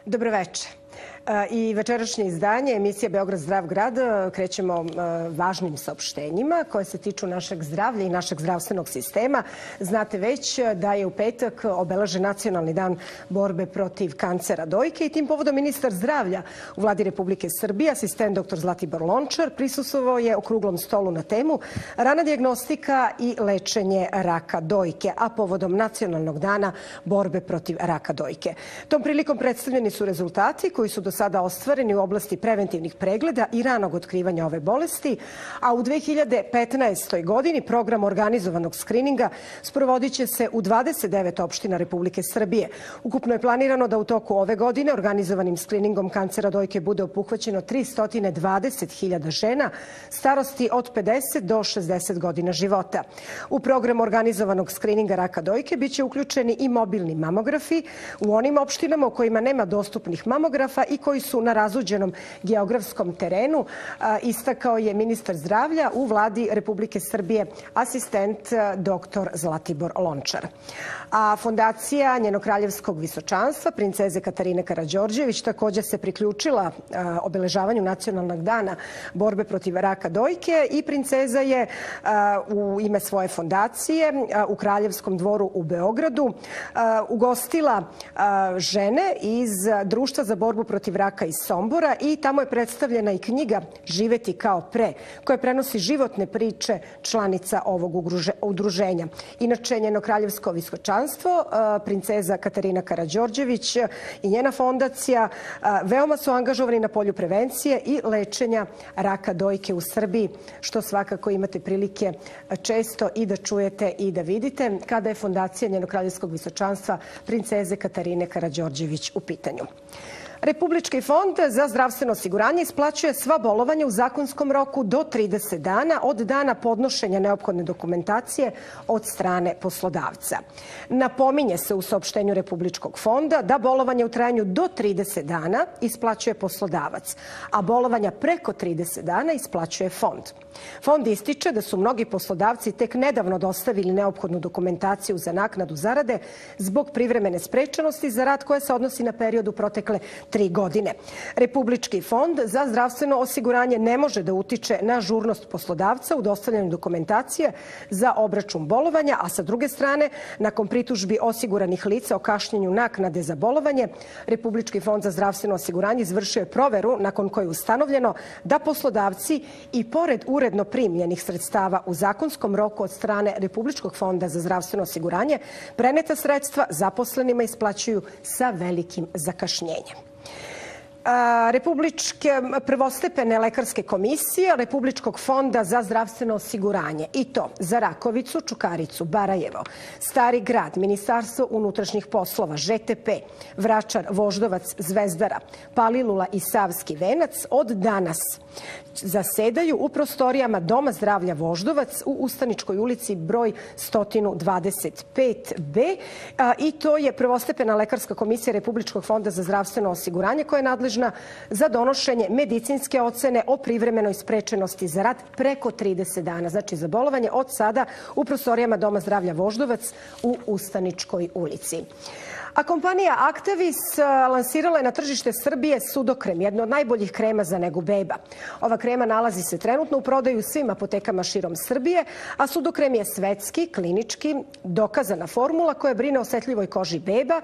Dobroveče. I večerašnje izdanje emisija Beograd zdrav grad krećemo važnim saopštenjima koje se tiču našeg zdravlja i našeg zdravstvenog sistema. Znate već da je u petak obeležen Nacionalni dan borbe protiv kancera dojke i tim povodom ministar zdravlja u Vladi Republike Srbije, asistent dr. Zlatibor Lončar, prisustvovao je okruglom stolu na temu rana dijagnostika i lečenje raka dojke, a povodom Nacionalnog dana borbe protiv raka dojke. Tom prilikom predstavljeni su rezultati koji su do sada ostvareni u oblasti preventivnih pregleda i ranog otkrivanja ove bolesti, a u 2015. godini program organizovanog skrininga sprovodit će se u 29 opština Republike Srbije. Ukupno je planirano da u toku ove godine organizovanim skriningom kancera dojke bude obuhvaćeno 320.000 žena starosti od 50 do 60 godina života. U program organizovanog skrininga raka dojke biće uključeni i mobilni mamografi u onim opštinama u kojima nema dostupnih mamografa i koji su na razuđenom geografskom terenu, istakao je ministar zdravlja u Vladi Republike Srbije, asistent dr. Zlatibor Lončar. A fondacija njenog kraljevskog visočanstva, princeze Katarine Karađorđević, također se priključila obeležavanju Nacionalnog dana borbe protiv raka dojke i princeza je u ime svoje fondacije u Kraljevskom dvoru u Beogradu ugostila žene iz Društva za borbu protiv raka iz Sombora i tamo je predstavljena i knjiga Živeti kao pre, koja prenosi životne priče članica ovog udruženja. Inače, njeno kraljevsko visočanstvo, princeza Katarina Karađorđević i njena fondacija veoma su angažovani na polju prevencije i lečenja raka dojke u Srbiji, što svakako imate prilike često i da čujete i da vidite kada je fondacija njenog kraljevskog visočanstva princeze Katarine Karađorđević u pitanju. Republički fond za zdravstveno osiguranje isplaćuje sva bolovanja u zakonskom roku do 30 dana od dana podnošenja neophodne dokumentacije od strane poslodavca. Napominje se u saopštenju Republičkog fonda da bolovanje u trajanju do 30 dana isplaćuje poslodavac, a bolovanja preko 30 dana isplaćuje fond. Fond ističe da su mnogi poslodavci tek nedavno dostavili neophodnu dokumentaciju za naknadu zarade zbog privremene sprečenosti za rad koja se odnosi na period u protekle 3 godine. Republički fond za zdravstveno osiguranje ne može da utiče na žurnost poslodavca u dostavljanju dokumentacije za obračun bolovanja, a sa druge strane, nakon pritužbi osiguranih lica o kašnjenju naknade za bolovanje, Republički fond za zdravstveno osiguranje izvršio je proveru nakon koje je ustanovljeno da poslodavci i pored uredno primljenih sredstava u zakonskom roku od strane Republičkog fonda za zdravstveno osiguranje preneta sredstva zaposlenima isplaćuju sa velikim zakašnjenjem. Republičke prvostepene lekarske komisije Republičkog fonda za zdravstveno osiguranje i to za Rakovicu, Čukaricu, Barajevo, Stari grad, Ministarstvo unutrašnjih poslova, ŽTP, Vračar, Voždovac, Zvezdara, Palilula i Savski venac od danas zasedaju u prostorijama Doma zdravlja Voždovac u Ustaničkoj ulici broj 125B i to je prvostepena lekarska komisija Republičkog fonda za zdravstveno osiguranje koja je nadležna za donošenje medicinske ocene o privremenoj sprečenosti za rad preko 30 dana, znači za bolovanje od sada u prostorijama Doma zdravlja Voždovac u Ustaničkoj ulici. A kompanija Actavis lansirala je na tržište Srbije Sudokrem, jedno od najboljih krema za negu beba. Ova krema nalazi se trenutno u prodaju u svim apotekama širom Srbije, a Sudokrem je svetski, klinički, dokazana formula koja brine o osetljivoj koži beba,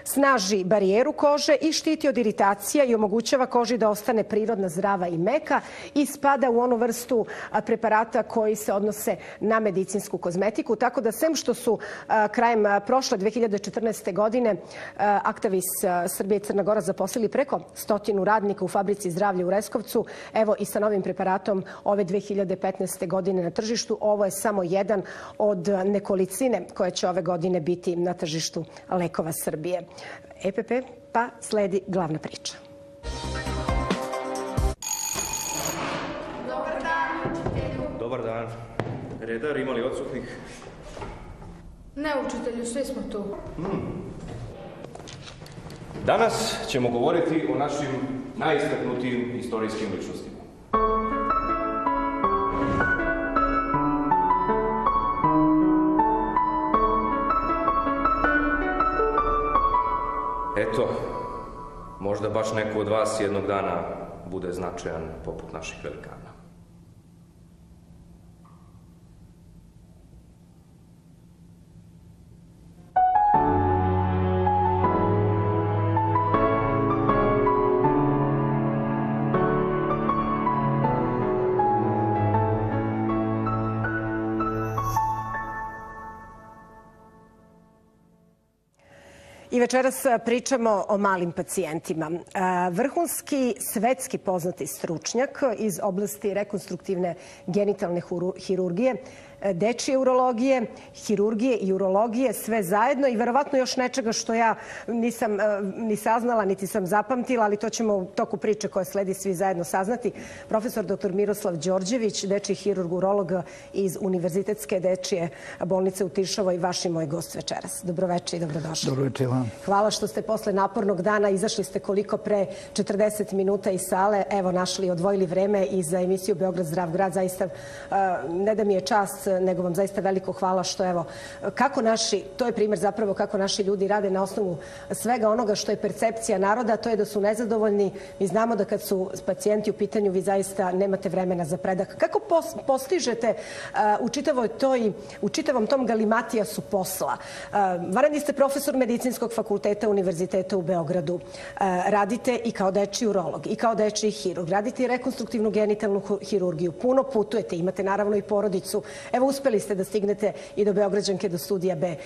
snaži barijeru kože i štiti od iritacija i omogućava koži da ostane prirodna, zdrava i meka i spada u onu vrstu preparata koji se odnose na medicinsku kozmetiku, tako da sem što su krajem prošle 2014. godine Actavis Srbije i Crna Gora zaposlili preko 100 radnika u fabrici zdravlja u Reskovcu. Evo i sa novim preparatom ove 2015. godine na tržištu. Ovo je samo jedan od nekolicine koje će ove godine biti na tržištu lekova Srbije. EPP, pa sledi glavna priča. Dobar dan, učitelju. Dobar dan. Redar, ima li odsutnih? Ne, učitelju, svi smo tu. Danas ćemo govoriti o našim najistaknutijim istorijskim ličnostima. Eto, možda baš neko od vas jednog dana bude značajan poput naših velikana. I večeras pričamo o malim pacijentima. Vrhunski svetski poznati stručnjak iz oblasti rekonstruktivne genitalne hirurgije, dečije urologije, hirurgije i urologije, sve zajedno i verovatno još nečega što ja nisam ni saznala, niti sam zapamtila, ali to ćemo u toku priče koja sledi svi zajedno saznati. Profesor dr. Miroslav Đorđević, dečiji hirurg, urolog iz Univerzitetske dečije bolnice u Tiršovoj, vaš i moj gost večeras. Dobroveče i dobrodošli. Dobroveče vam. Hvala što ste posle napornog dana izašli ste koliko pre 40 minuta iz sale. Evo, našli, odvojili vreme i za emisiju Beograd zdrav grad. Zaista, ne da mi je čast, nego vam zaista veliko hvala što, evo, kako naši, to je primjer zapravo kako naši ljudi rade na osnovu svega onoga što je percepcija naroda, to je da su nezadovoljni. Mi znamo da kad su pacijenti u pitanju, vi zaista nemate vremena za predah. Kako postižete u čitavom tom galimatijasu posla? Vanredni ste profesor medicinskog fakulteta Univerziteta u Beogradu. Radite i kao dečiji urolog, i kao dečiji hirurg. Radite i rekonstruktivnu genitalnu hirurgiju. Puno putujete, imate naravno i porodicu. Evo, uspeli ste da stignete i do Beograđanke, do studija B.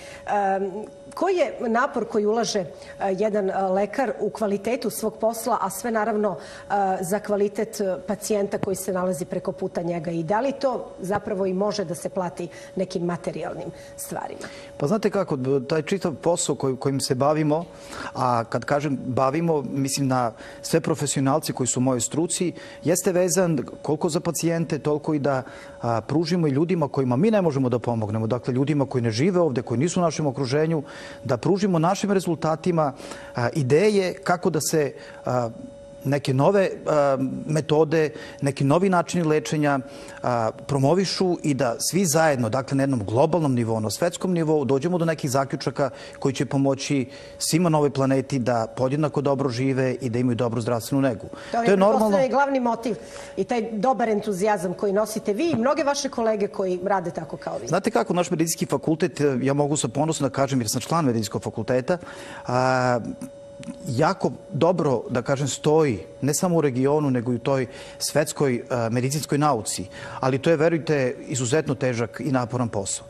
Koji je napor koji ulaže jedan lekar u kvalitetu svog posla, a sve naravno za kvalitet pacijenta koji se nalazi preko puta njega? I da li to zapravo i može da se plati nekim materijalnim stvarima? Pa znate kako, taj čitav posao kojim se bavimo, a kad kažem bavimo, mislim na sve profesionalci koji su u mojoj struci, jeste vezan koliko za pacijente, toliko i da pružimo i ljudima kojima mi ne možemo da pomognemo, dakle ljudima koji ne žive ovde, koji nisu u našem okruženju, da pružimo našim rezultatima ideje kako da se neke nove metode, neki novi načini lečenja promovišu i da svi zajedno, dakle na jednom globalnom nivou, na svetskom nivou, dođemo do nekih zaključaka koji će pomoći svima na ovoj planeti da podjednako dobro žive i da imaju dobru zdravstvenu negu. To je normalno i glavni motiv i taj dobar entuzijazam koji nosite vi i mnoge vaše kolege koji rade tako kao vi. Znate kako, naš medicinski fakultet, ja mogu sa ponosom da kažem jer sam član medicinskog fakulteta, jako dobro, da kažem, stoji ne samo u regionu, nego i u toj svetskoj medicinskoj nauci. Ali to je, verujte, izuzetno težak i naporan posao.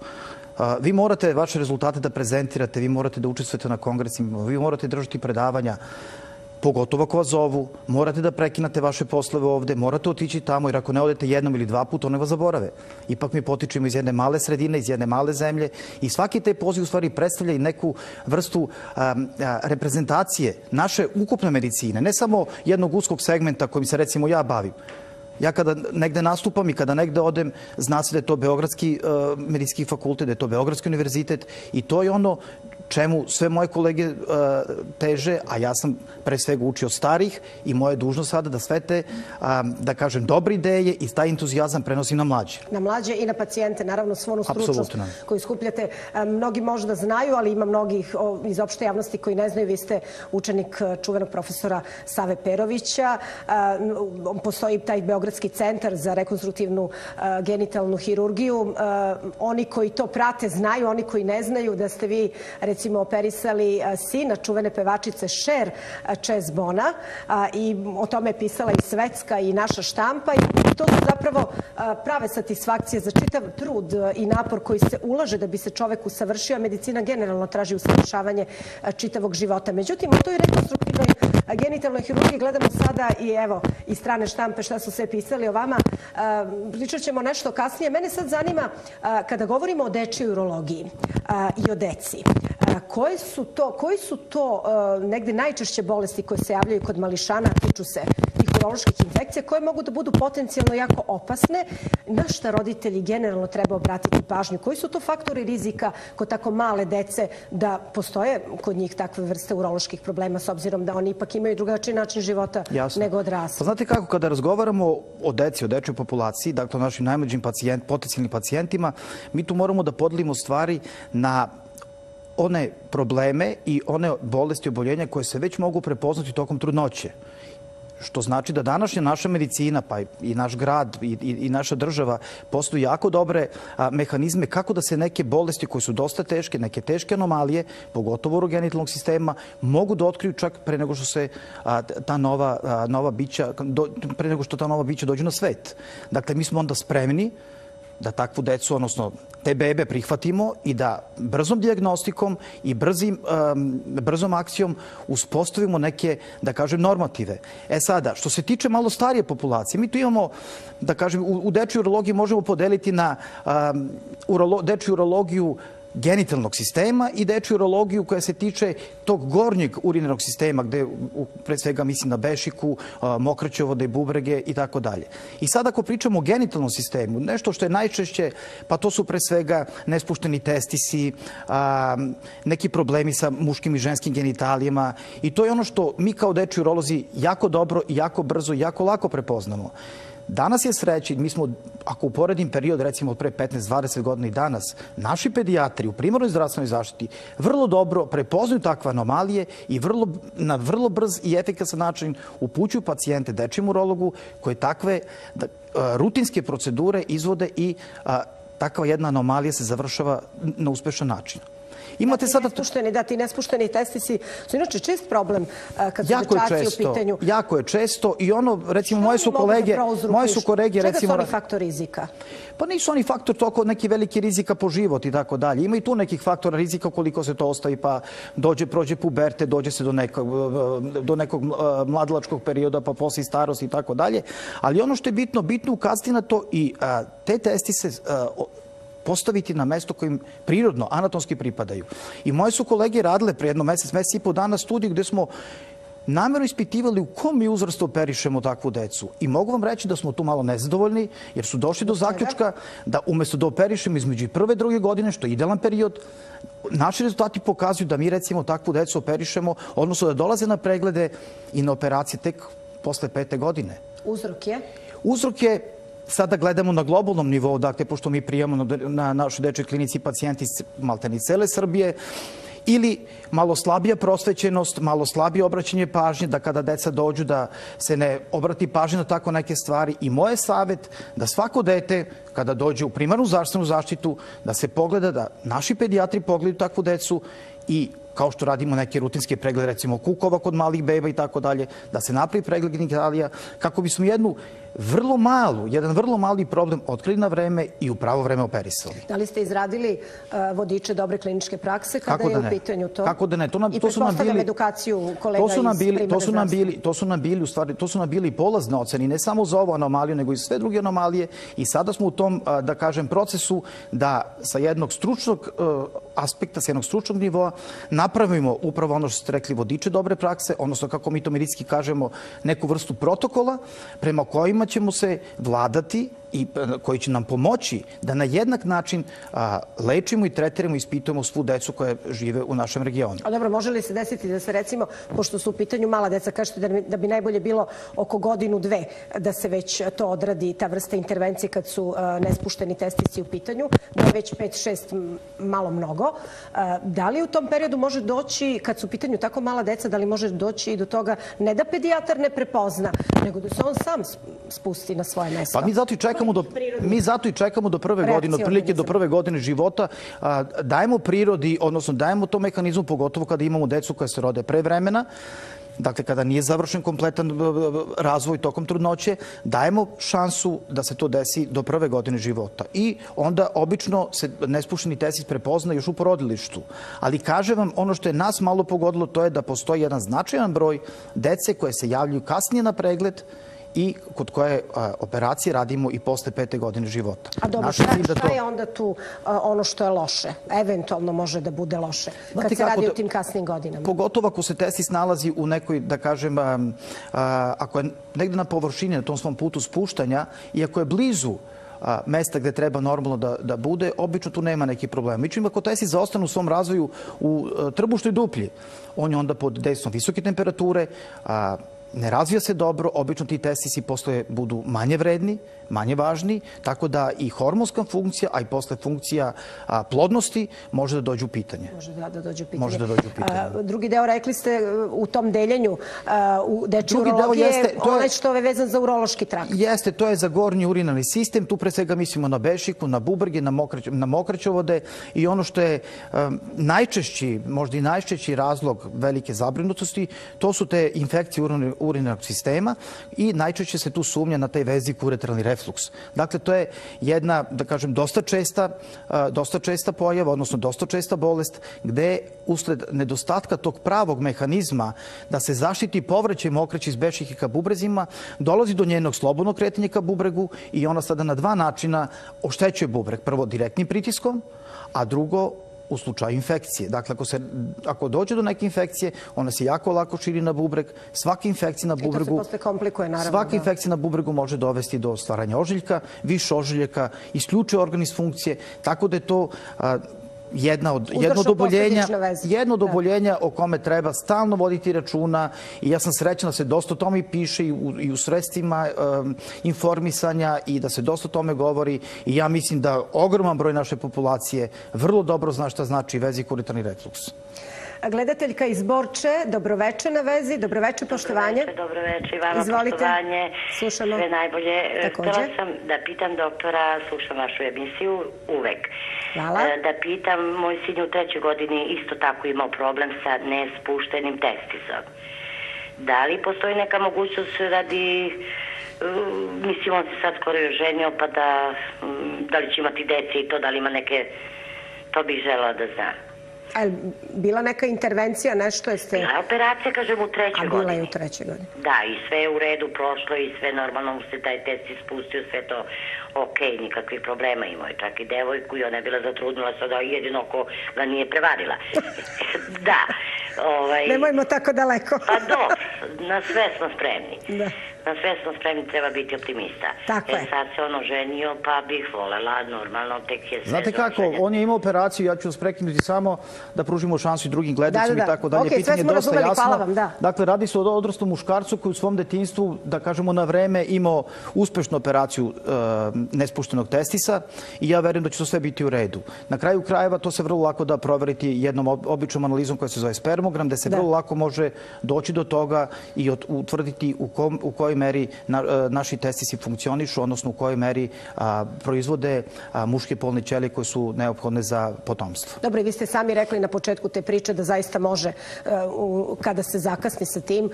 Vi morate vaše rezultate da prezentirate, vi morate da učestvujete na kongresima, vi morate držati predavanja, pogotovo ako vas zovu, morate da prekinate vaše poslove ovde, morate otići tamo, jer ako ne odete jednom ili dva puta, one vas zaborave. Ipak mi potičemo iz jedne male sredine, iz jedne male zemlje i svaki taj poziv u stvari predstavlja i neku vrstu reprezentacije naše ukupne medicine, ne samo jednog uskog segmenta kojim se recimo ja bavim. Ja kada negde nastupam i kada negde odem, zna se da je to Beogradski medicinski fakultet, da je to Beogradski univerzitet i to je ono čemu sve moje kolege teže, a ja sam pre svega učio starih i moja je dužnost sada da sve te, da kažem, dobre ideje i taj entuzijazam prenosim na mlađe. Na mlađe i na pacijente, naravno svu onu stručnost koju skupljate. Mnogi možda znaju, ali ima mnogih iz opšte javnosti koji ne znaju. Vi ste učenik čuvenog profesora Save Perovića. Postoji taj Beogradski centar za rekonstruktivnu genitalnu hirurgiju. Oni koji to prate znaju, oni koji ne znaju da ste vi recimo operisali sina čuvene pevačice Cher Čezbona i o tome je pisala i svetska i naša štampa i to su zapravo prave satisfakcije za čitav trud i napor koji se ulaže da bi se čovek usavršio, a medicina generalno traži usavršavanje čitavog života. Međutim, u toj rekonstruktivnoj genitalnoj hirurgiji gledamo sada i evo i strane štampe šta su sve pisali o vama. Pričat ćemo nešto kasnije. Mene sad zanima kada govorimo o dečjoj urologiji i o deci. Koji su to negde najčešće bolesti koje se javljaju kod mališana, tiču se tih uroloških infekcija, koje mogu da budu potencijalno jako opasne? Na šta roditelji generalno treba obratiti pažnju? Koji su to faktori rizika kod tako male dece da postoje kod njih takve vrste uroloških problema, s obzirom da oni ipak imaju drugačiji način života nego odrasli? Pa znate kako, kada razgovaramo o deci, o dečjoj populaciji, dakle o našim najmlađim potencijalnim pacijentima, mi tu moramo da podelimo stvari na one probleme i one bolesti i oboljenja koje se već mogu prepoznati tokom trudnoće. Što znači da današnja naša medicina, pa i naš grad i naša država postoju jako dobre mehanizme kako da se neke bolesti koje su dosta teške, neke teške anomalije, pogotovo urogenitalnog sistema, mogu da otkriju čak pre nego što se ta nova bića, pre nego što ta nova bića dođu na svet. Dakle, mi smo onda spremni da takvu decu, odnosno te bebe prihvatimo i da brzom dijagnostikom i brzom akcijom uspostavimo neke, da kažem, normative. Sada, što se tiče malo starije populacije, mi tu imamo, da kažem, u dečjoj urologiji možemo podeliti na dečju urologiju genitalnog sistema i dečju urologiju koja se tiče tog gornjeg urinarnog sistema, gde pre svega mislim na bešiku, mokraćevode, bubrege i tako dalje. I sad ako pričamo o genitalnom sistemu, nešto što je najčešće, pa to su pre svega nespušteni testisi, neki problemi sa muškim i ženskim genitalijama i to je ono što mi kao dečji urolozi jako dobro, jako brzo i jako lako prepoznamo. Danas je sreći, mi smo, ako uporedim period recimo od pre 15-20 godina i danas, naši pedijatri u primarnoj zdravstvenoj zaštiti vrlo dobro prepoznaju takve anomalije i na vrlo brz i efikasan način upućuju pacijente dečjem urologu koji takve rutinske procedure izvode i takva jedna anomalija se završava na uspešan način. Imate sada... Ti nespušteni testisi su inače čest problem kad su dečaci u pitanju. Jako je često i ono, recimo, moje su kolege... Čega su oni faktor rizika? Pa nisu oni faktor toliko neki veliki rizika po život i tako dalje. Ima i tu nekih faktora rizika koliko se to ostavi, pa prođe puberte, dođe se do nekog mladilačkog perioda, pa posle starosti i tako dalje. Ali ono što je bitno ukazati na to i te testise postaviti na mesto kojim prirodno, anatomski pripadaju. I moje su kolege radile pre jedno mesec i po dana studiju gde smo namerno ispitivali u kom mi uzrastu operišemo takvu decu. I mogu vam reći da smo tu malo nezadovoljni, jer su došli do zaključka da umesto da operišemo između prve i druge godine, što je idealan period, naši rezultati pokazuju da mi recimo takvu decu operišemo, odnosno da dolaze na preglede i na operacije tek posle 5. godine. Uzrok je? Uzrok je, sada gledamo na globalnom nivou, dakle, pošto mi prijemamo na našoj dečjoj klinici pacijenti iz maltene cele Srbije, ili malo slabija prosvećenost, malo slabije obraćanje pažnje, da kada deca dođu da se ne obrati pažnje na tako neke stvari. I moj je savjet da svako dete, kada dođe u primarnu zdravstvenu zaštitu, da se pogleda, da naši pedijatri pogledaju takvu decu i kao što radimo neke rutinske preglede, recimo kukova kod malih beba i tako dalje, da se napravi pregled genitalija, kako bismo jedan vrlo mali problem otkrili na vreme i u pravo vreme operisali. Da li ste izradili vodiče dobre kliničke prakse kada je u pitanju to? Kako da ne? I pretpostavljam edukaciju kolega iz primarne zdravstvene. To su nam bili polazne ocene, ne samo za ovu anomaliju, nego i sve druge anomalije. I sada smo u tom, da kažem, procesu da sa jednog stručnog aspekta, sa jednog stručnog nivoa napravimo upravo ono što ste rekli, vodiče dobre prakse, odnosno, kako mi to medicinski kažemo, neku vrstu protokola prema kojima ćemo se vladati i koji će nam pomoći da na jednak način lečimo i tretiramo i ispitujemo svu decu koja žive u našem regionu. A dobro, može li se desiti da se recimo, pošto su u pitanju mala deca, kažete da bi najbolje bilo oko godinu, dve, da se već to odradi, ta vrsta intervencije kad su nespušteni testisi u pitanju, da je već 5-6 malo mnogo. Da li u tom periodu može doći, kad su u pitanju tako mala deca, da li može doći i do toga, ne da pedijatar ne prepozna, nego da se on sam spusti na svoje mesto? Pa mi zato i čekamo do prve godine, otprilike do prve godine života, dajemo prirodi, odnosno dajemo to mehanizmu, pogotovo kada imamo decu koja se rode pre vremena, dakle kada nije završen kompletan razvoj tokom trudnoće, dajemo šansu da se to desi do prve godine života. I onda obično se nespušteni testis prepozna još u porodilištu. Ali kažem vam, ono što je nas malo pogodilo, to je da postoji jedan značajan broj dece koje se javljaju kasnije na pregled i kod koje operacije radimo i posle 5. godine života. A dobro, šta je onda tu ono što je loše? Eventualno može da bude loše kad se radi o tim kasnim godinama. Pogotovo ako se testis nalazi u nekoj, da kažem, ako je negde na površini, na tom svom putu spuštanja i ako je blizu mesta gde treba normalno da bude, obično tu nema neki problem. Međutim, ako testis zaostane u svom razvoju u trbušnoj duplji, on je onda pod dejstvom visoke temperature, ne razvija se dobro, obično ti testisi posle budu manje vredni, manje važni, tako da i hormonska funkcija, a i posle funkcija plodnosti može da dođe u pitanje. Može da dođe u pitanje. Može da dođe u pitanje. Drugi deo, rekli ste, u tom deljenju u dečje urologije, onaj što je vezan za urološki trakt. Jeste, to je za gornji urinarni sistem. Tu pre svega mislimo na bešiku, na bubrege, na mokraćovode i ono što je najčešći, možda i najčešći razlog velike zabrinutosti, to su te infekcije urinarnog sistema i najčešće se tu sumnja na taj vezik uretralni refluks. Dakle, to je jedna, da kažem, dosta česta pojava, odnosno dosta česta bolest, gde usled nedostatka tog pravog mehanizma da se zaštiti povraćaj mokraće iz bešike ka bubrezima, dolazi do njenog slobodnog kretanja ka bubregu i ona sada na dva načina oštećuje bubreg. Prvo direktnim pritiskom, a drugo u slučaju infekcije. Dakle, ako dođe do neke infekcije, ona se jako lako širi na bubreg. Svaka infekcija na bubregu... I to se posle komplikuje, naravno. Svaka infekcija na bubregu može dovesti do stvaranja ožiljka, više ožiljaka, isključuje organ iz funkcije, tako da je to jedno od oboljenja o kome treba stalno voditi računa i ja sam srećan da se dosta o tome piše i u sredstvima informisanja i da se dosta o tome govori i ja mislim da ogroman broj naše populacije vrlo dobro zna šta znači vezik uretralni refluks. Gledateljka iz Borče, dobroveče na vezi, dobroveče, poštovanje. Dobroveče i vama, poštovanje. Slušamo. Sve najbolje. Htela sam da pitam doktora, slušam vašu emisiju uvek. Hvala. Da pitam, moj sin u 3. godini isto tako imao problem sa nespuštenim testisom. Da li postoji neka mogućnost radi, mislim on se sad skoro je oženio, pa da li će imati dece i to, da li ima neke, to bih želela da znam. A je bila neka intervencija, nešto jeste... Bila operacija, kažem, u 3. godini. A bila je u 3. godini. Da, i sve je u redu prošlo i sve normalno mu se taj test ispustio, sve to okej, nikakvih problema imao je čak i devojku i ona je bila zatrudnila sada jedino ko ga nije prevarila. Da. Nemojmo tako daleko. Pa dobro, na sve smo spremni. Da. Na sve smo spremni, treba biti optimista. Tako je. Sad se on oženio, pa bih volela, normalno, tek je sve Znate kako, on je imao operaciju, ja ću vas prekinuti samo da pružimo šansu i drugim gledacima i tako dalje. Pitanje je dosta jasno. Dakle, radi se o odraslom muškarcu koji u svom detinjstvu, da kažemo na vreme, imao uspešnu operaciju nespuštenog testisa i ja verujem da će to sve biti u redu. Na kraju krajeva to se vrlo lako da proveriti jednom običnom analizom koja se zove spermogram, gde se vrlo lako može doći do toga i utvrditi u kojoj meri naši testisi funkcionišu, odnosno u kojoj meri proizvode muške polne ćelije koje su neophodne za potomstvo. Dobro, i vi ste sami rekli na početku te priče da zaista može, kada se zakasni sa tim,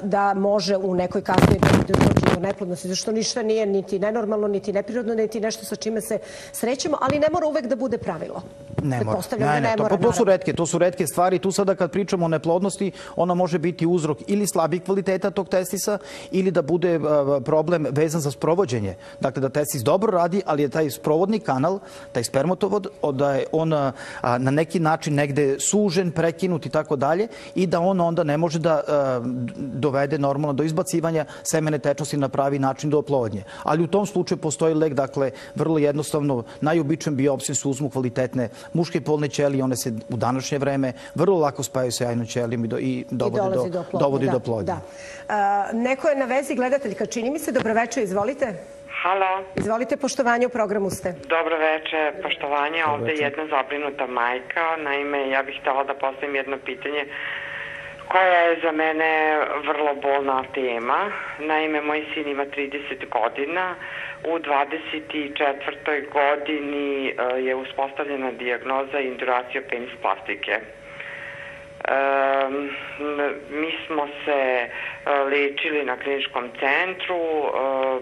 da može u nekoj kasnoj doći do neplodnosti, zašto ništa nije niti nenormalno, niti neprirodno, niti nešto sa čime se srećemo, ali ne mora uvek da bude pravilo. Ne mora. To su retke stvari. Tu sada kad pričamo o neplodnosti, ona može biti uzrok ili slabih kvaliteta tog testisa ili da bude problem vezan za sprovođenje. Dakle, da testis dobro radi, ali je taj sprovodni kanal, taj spermatovod, da je on na neki način negde sužen, prekinut i tako dalje i da on onda ne može da dovede normalno do izbacivanja semene tečnosti na pravi način do oplodnje. Ali u tom slučaju postoji lek, dakle, vrlo jednostavno, najobičan biopsijom se uzmu kvalitetne muške polne ćelije, one se u današnje vreme vrlo lako spajaju sa jajnom ćelijom i dovodi do plodnje. Neko je na vezi, gledateljka, čini mi se. Dobroveče, izvolite. Halo. Izvolite, poštovanje, u programu ste. Dobro veče, poštovanje. Ovde je jedna zabrinuta majka. Naime, ja bih htjela da postavim jedno pitanje koja je za mene vrlo bolna tema. Naime, moj sin ima 30 godina. U 24. godini je uspostavljena dijagnoza induracija penis plastike. Mi smo se lečili na kliničkom centru,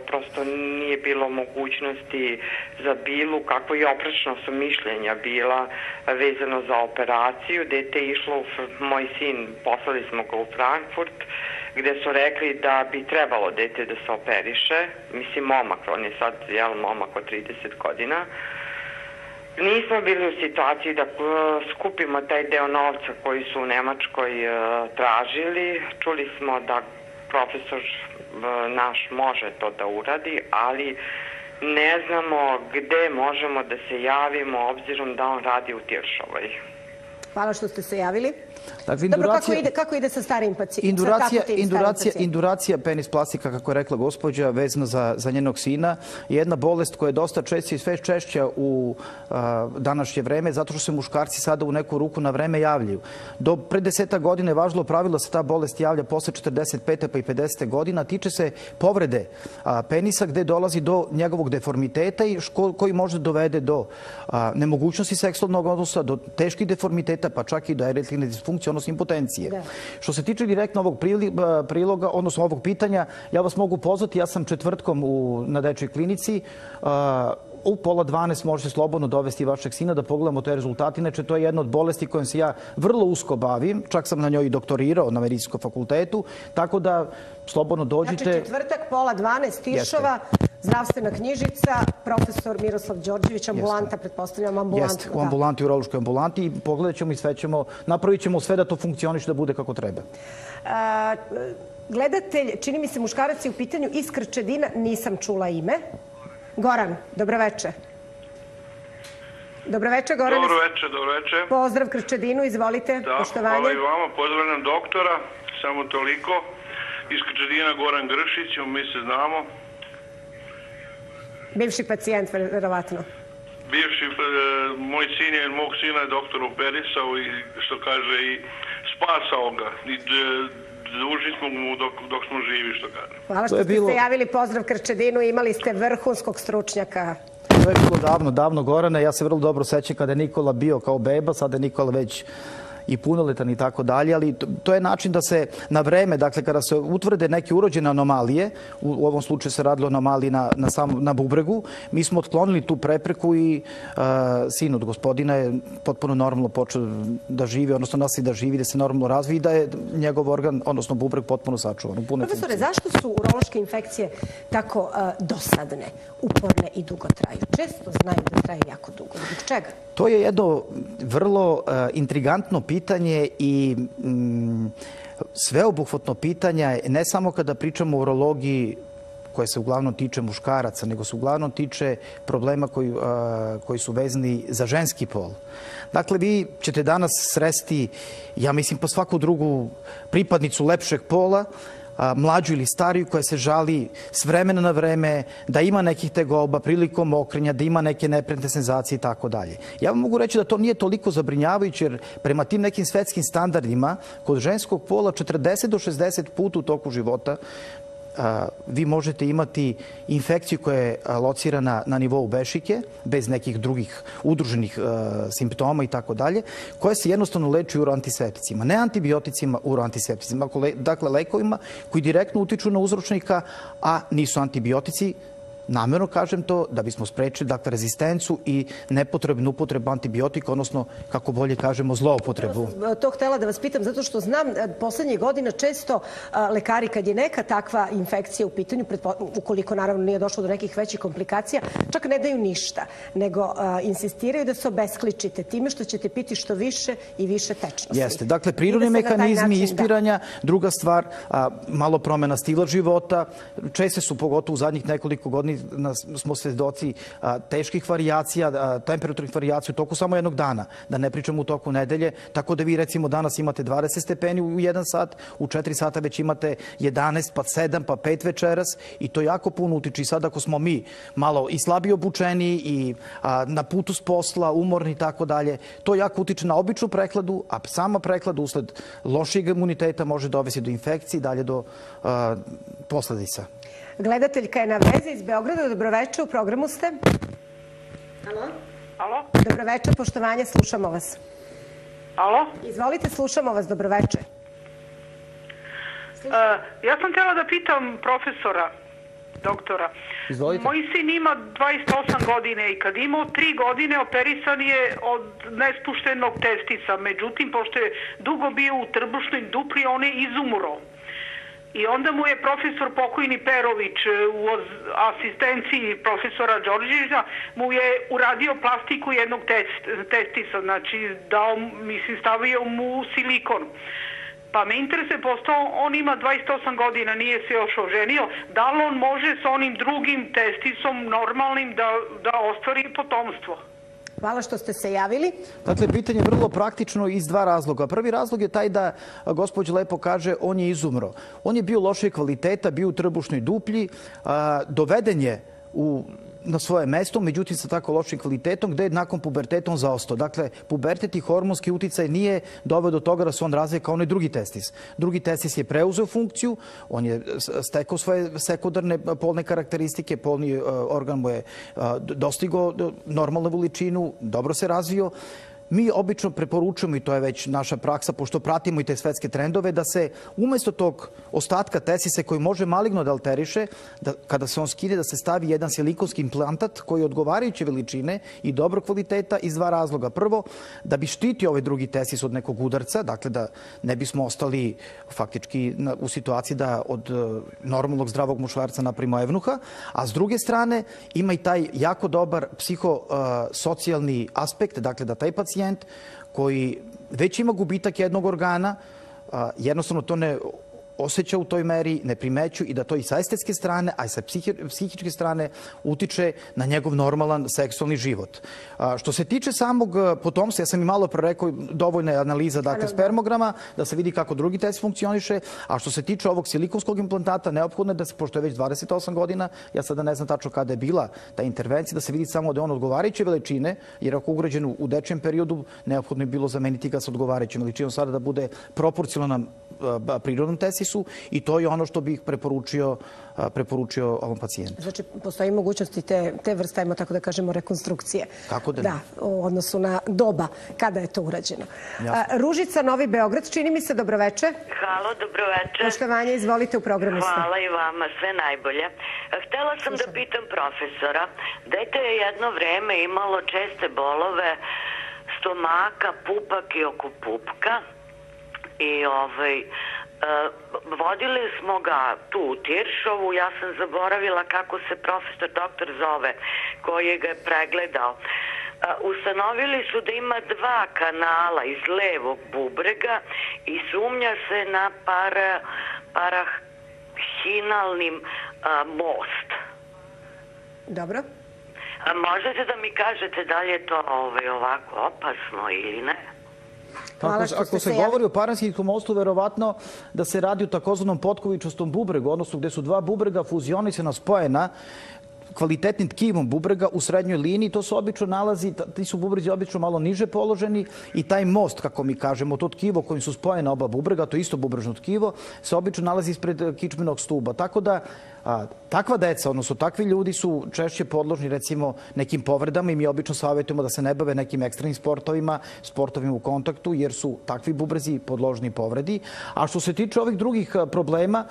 prosto nije bilo mogućnosti za bilo kakvo i oprečno su mišljenja bila vezano za operaciju. Dete je išlo, moj sin, poslali smo ga u Frankfurt, gde su rekli da bi trebalo dete da se operiše, mislim momak, on je sad momak od 30 godina. Nismo bili u situaciji da skupimo taj deo novca koji su u Nemačkoj tražili. Čuli smo da profesor naš može to da uradi, ali ne znamo gde možemo da se javimo obzirom da on radi u Tiršovoj. Hvala što ste se javili. Dakle, Dobro, kako ide sa starijim pacijentima? Induracija penis plastika, kako je rekla gospođa, vezana za njenog sina, je jedna bolest koja je dosta češća i sve češća u današnje vreme, zato što se muškarci sada u neku ruku na vreme javljaju. Do pre 10 godina je važilo pravilo da se ta bolest javlja posle 45. pa i 50. godina. Tiče se povrede penisa gde dolazi do njegovog deformiteta i koji može dovede do nemogućnosti seksualnog odnosa, do teških deformiteta, pa čak i do erektilne disfunkcije, odnosno impotencije. Što se tiče direktno ovog priloga, odnosno ovog pitanja, ja vas mogu pozvati, ja sam četvrtkom na dečjoj klinici, u 11:30 možete slobodno dovesti vašeg sina da pogledamo te rezultate. Inače, to je jedna od bolesti kojom se ja vrlo usko bavim. Čak sam na njoj i doktorirao na Medicinskom fakultetu. Tako da, slobodno dođite. Znači, četvrtak, 11:30, Tiršova, zdravstvena knjižica, profesor Miroslav Đorđević, ambulanta, pretpostavljam ambulantu. Jeste, u ambulanti, urološkoj ambulanti. I pogledat ćemo i sve ćemo, napravit ćemo sve da to funkcioniše, da bude kako treba. Gledatelj, čini mi se muškarac je u pitanju iz Krčedina, nisam čula ime. Goran, dobroveče. Dobroveče, Goran. Dobroveče. Pozdrav Krčedinu, izvolite. Da, poštovanje. hvala i vama, pozdravljam doktora, samo toliko. Iz Krčedina Goran Gršić, mi se znamo. Bivši pacijent, verovatno. Bivši, mog sina je doktor operisao i, što kaže, i spasao ga. I dužni smo mu dok smo živi, što kaže. Hvala što ste se javili, pozdrav Krčedinu, imali ste vrhunskog stručnjaka. To je bilo davno, Gorane. Ja se vrlo dobro sećam kada je Nikola bio kao beba, sada je Nikola već i punoletan i tako dalje, ali to je način da se na vreme, dakle kada se utvrde neke urođene anomalije, u ovom slučaju se radilo o anomaliji na bubregu, mi smo otklonili tu prepreku i sin od gospodina je potpuno normalno počeo da živi, odnosno nastavi da živi, da se normalno razvije i da je njegov organ, odnosno bubreg, potpuno sačuvan. Profesore, zašto su urološke infekcije tako dosadne, uporne i dugo traju? Često znaju da traju jako dugo. Zbog čega? To je jedno vrlo intrigantno pitanje i sveobuhvatno pitanje, ne samo kada pričamo o urologiji koje se uglavnom tiče muškaraca, nego se uglavnom tiče problema koji su vezani za ženski pol. Dakle, vi ćete danas sresti, ja mislim, pa svaku drugu pripadnicu lepšeg pola, mlađu ili stariju, koja se žali s vremena na vreme, da ima nekih tegoba prilikom okrenja, da ima neke neprijatne senzacije i tako dalje. Ja vam mogu reći da to nije toliko zabrinjavajuće, jer prema tim nekim svetskim standardima, kod ženskog pola 40 do 60 puta u toku života vi možete imati infekciju koja je locirana na nivou bešike, bez nekih drugih udruženih simptoma i tako dalje, koja se jednostavno leči uroantisepticima. Ne antibioticima, uroantisepticima. Dakle, lekovima koji direktno utiču na uzročnika, a nisu antibiotici. Namjerno kažem to da bismo sprečili rezistencu i nepotrebnu upotrebu antibiotika, odnosno, kako bolje kažemo, zloupotrebu. To htela da vas pitam, zato što znam poslednjih godina često lekari, kad je neka takva infekcija u pitanju, ukoliko naravno nije došlo do nekih većih komplikacija, čak ne daju ništa, nego insistiraju da se obeskličite time što ćete piti što više i više tečnosti. Jeste. Dakle, prirodni mehanizmi ispiranja, druga stvar, malo promena stila života, česte su, pogotovo u zadnjih nekoliko godina, smo svedoci teških varijacija, temperaturnih varijacija u toku samo jednog dana, da ne pričamo u toku nedelje, tako da vi recimo danas imate 20 stepeni u 1 sat, u 4 sata već imate 11, pa 7, pa 5 večeras i to jako puno utiče. I sad ako smo mi malo i slabije obučeni i na putu s posla, umorni i tako dalje, to jako utiče na običnu prehladu, a sama prehlada usled lošijeg imuniteta može dovesti do infekcije i dalje do posledica. Gledateljka je na vezi iz Beograda. Dobroveče, u programu ste. Alo? Dobroveče, poštovanje, slušamo vas. Alo? Izvolite, slušamo vas, dobroveče. Ja sam htjela da pitam profesora, doktora. Izvolite. Moj sin ima 28 godine i kad imao 3 godine operisan je od nespuštenog testisa. Međutim, pošto je dugo bio u trbušnoj dupli, on je izumro. I onda mu je profesor pokojni Perović u asistenciji profesora Đorđevića mu je uradio plastiku jednog testisa, znači stavio mu silikon. Pa me interesuje, posto on ima 28 godina, nije se još oženio, da li on može s onim drugim testisom normalnim da ostvari potomstvo? Hvala što ste se javili. Dakle, pitanje je vrlo praktično iz dva razloga. Prvi razlog je taj da gospođa lepo kaže on je izumro. On je bio lošeg kvaliteta, bio u trbušnoj duplji, doveden je na svoje mesto, međutim sa tako lošim kvalitetom, gde je nakon puberteta on zaostao. Dakle, pubertet i hormonski uticaj nije doveo do toga da se on razvije kao onaj drugi testis. Drugi testis je preuzeo funkciju, on je stekao svoje sekundarne polne karakteristike, polni organ mu je dostigao normalnu veličinu, dobro se razvio. Mi obično preporučujemo, i to je već naša praksa, pošto pratimo i te svetske trendove, da se umesto tog ostatka testisa koji može maligno da alteriše, kada se on skine, da se stavi jedan silikonski implantat koji je odgovarajuće veličine i dobrog kvaliteta iz dva razloga. Prvo, da bi štitio ovaj drugi testis od nekog udarca, dakle da ne bismo ostali faktički u situaciji da od normalnog zdravog muškarca napravimo evnuha, a s druge strane ima i taj jako dobar psihosocijalni aspekt, dakle da taj pacijent koji već ima gubitak jednog organa, jednostavno to ne osjeća u toj meri, ne primeću i da to i sa estetske strane, a i sa psihičke strane utiče na njegov normalan seksualni život. Što se tiče samog potomstva, ja sam i malo pre rekao, dovoljna je analiza dakle spermograma, da se vidi kako drugi test funkcioniše, a što se tiče ovog silikonskog implantata, neophodno je da se, pošto je već 28 godina, ja sada ne znam tačno kada je bila ta intervencija, da se vidi samo da je on odgovarajuće veličine, jer ako je ugrađen u dečijem periodu, neophodno je bilo zameniti ga sa odgovarajućom veličinom, sada da bude proporcionalan prirodnom testisu i to je ono što bih preporučio ovom pacijentu. Znači, postoji mogućnosti te vrste, ajmo tako da kažemo, rekonstrukcije. Kako da ne? Da, u odnosu na doba kada je to urađeno. Ružica, Novi Beograd, čini mi se, dobroveče. Halo, dobroveče. Poštovanje, izvolite, u programu ste. Hvala i vama, sve najbolje. Htela sam da pitam profesora. Dete je jedno vreme imalo česte bolove stomaka, pupak i oko pupka. I vodili smo ga tu u Tiršovu, ja sam zaboravila kako se profesor doktor zove koji ga je pregledao. Ustanovili su da ima dva kanala iz levog bubrega i sumnja se na parahinalni most. Dobro. Možete da mi kažete da li je to ovako opasno ili ne? Ako se govori o parahinalnom mostu, verovatno da se radi o takozvanom potkovičastom bubregu, odnosno gde su dva bubrega fuzionisana, spojena kvalitetnim tkivom bubrega u srednjoj liniji. To se obično nalazi, ti su bubrezi obično malo niže položeni i taj most, kako mi kažemo, to tkivo kojim su spojena oba bubrega, to isto bubrežno tkivo, se obično nalazi ispred kičmenog stuba. Tako da takva deca, odnosno takvi ljudi su češće podložni recimo nekim povredama i mi obično savjetujemo da se ne bave nekim ekstremnim sportovima u kontaktu, jer su takvi bubrezi podložni povredi. A što se tiče ovih drugih problema,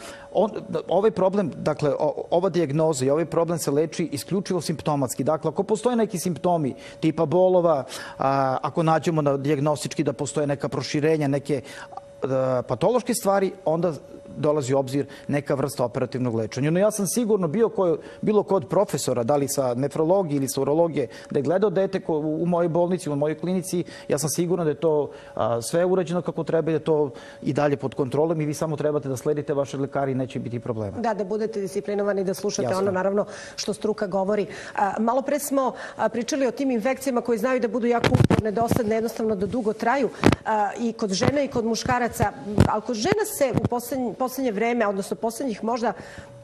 ovaj problem, dakle ova dijagnoza i ovaj problem se leči isključivo simptomatski. Dakle, ako postoje neki simptomi tipa bolova, ako nađemo dijagnostički da postoje neka proširenja, neke patološke stvari, onda dolazi u obzir neka vrsta operativnog lečenja. No ja sam sigurno bilo ko od profesora, da li sa nefrologije ili sa urologije, da je gledao dete u mojoj bolnici, u mojoj klinici, ja sam sigurno da je to sve urađeno kako treba i da je to i dalje pod kontrolom i vi samo trebate da sledite vaše lekari i neće biti problema. Da budete disciplinovani, da slušate ono naravno što struka govori. Malo pre smo pričali o tim infekcijama koji znaju da budu jako uporne, dosadne, jednostavno da dugo traju i kod žena i kod muškaraca. Ali kod žena se u poslednje vreme, odnosno poslednjih možda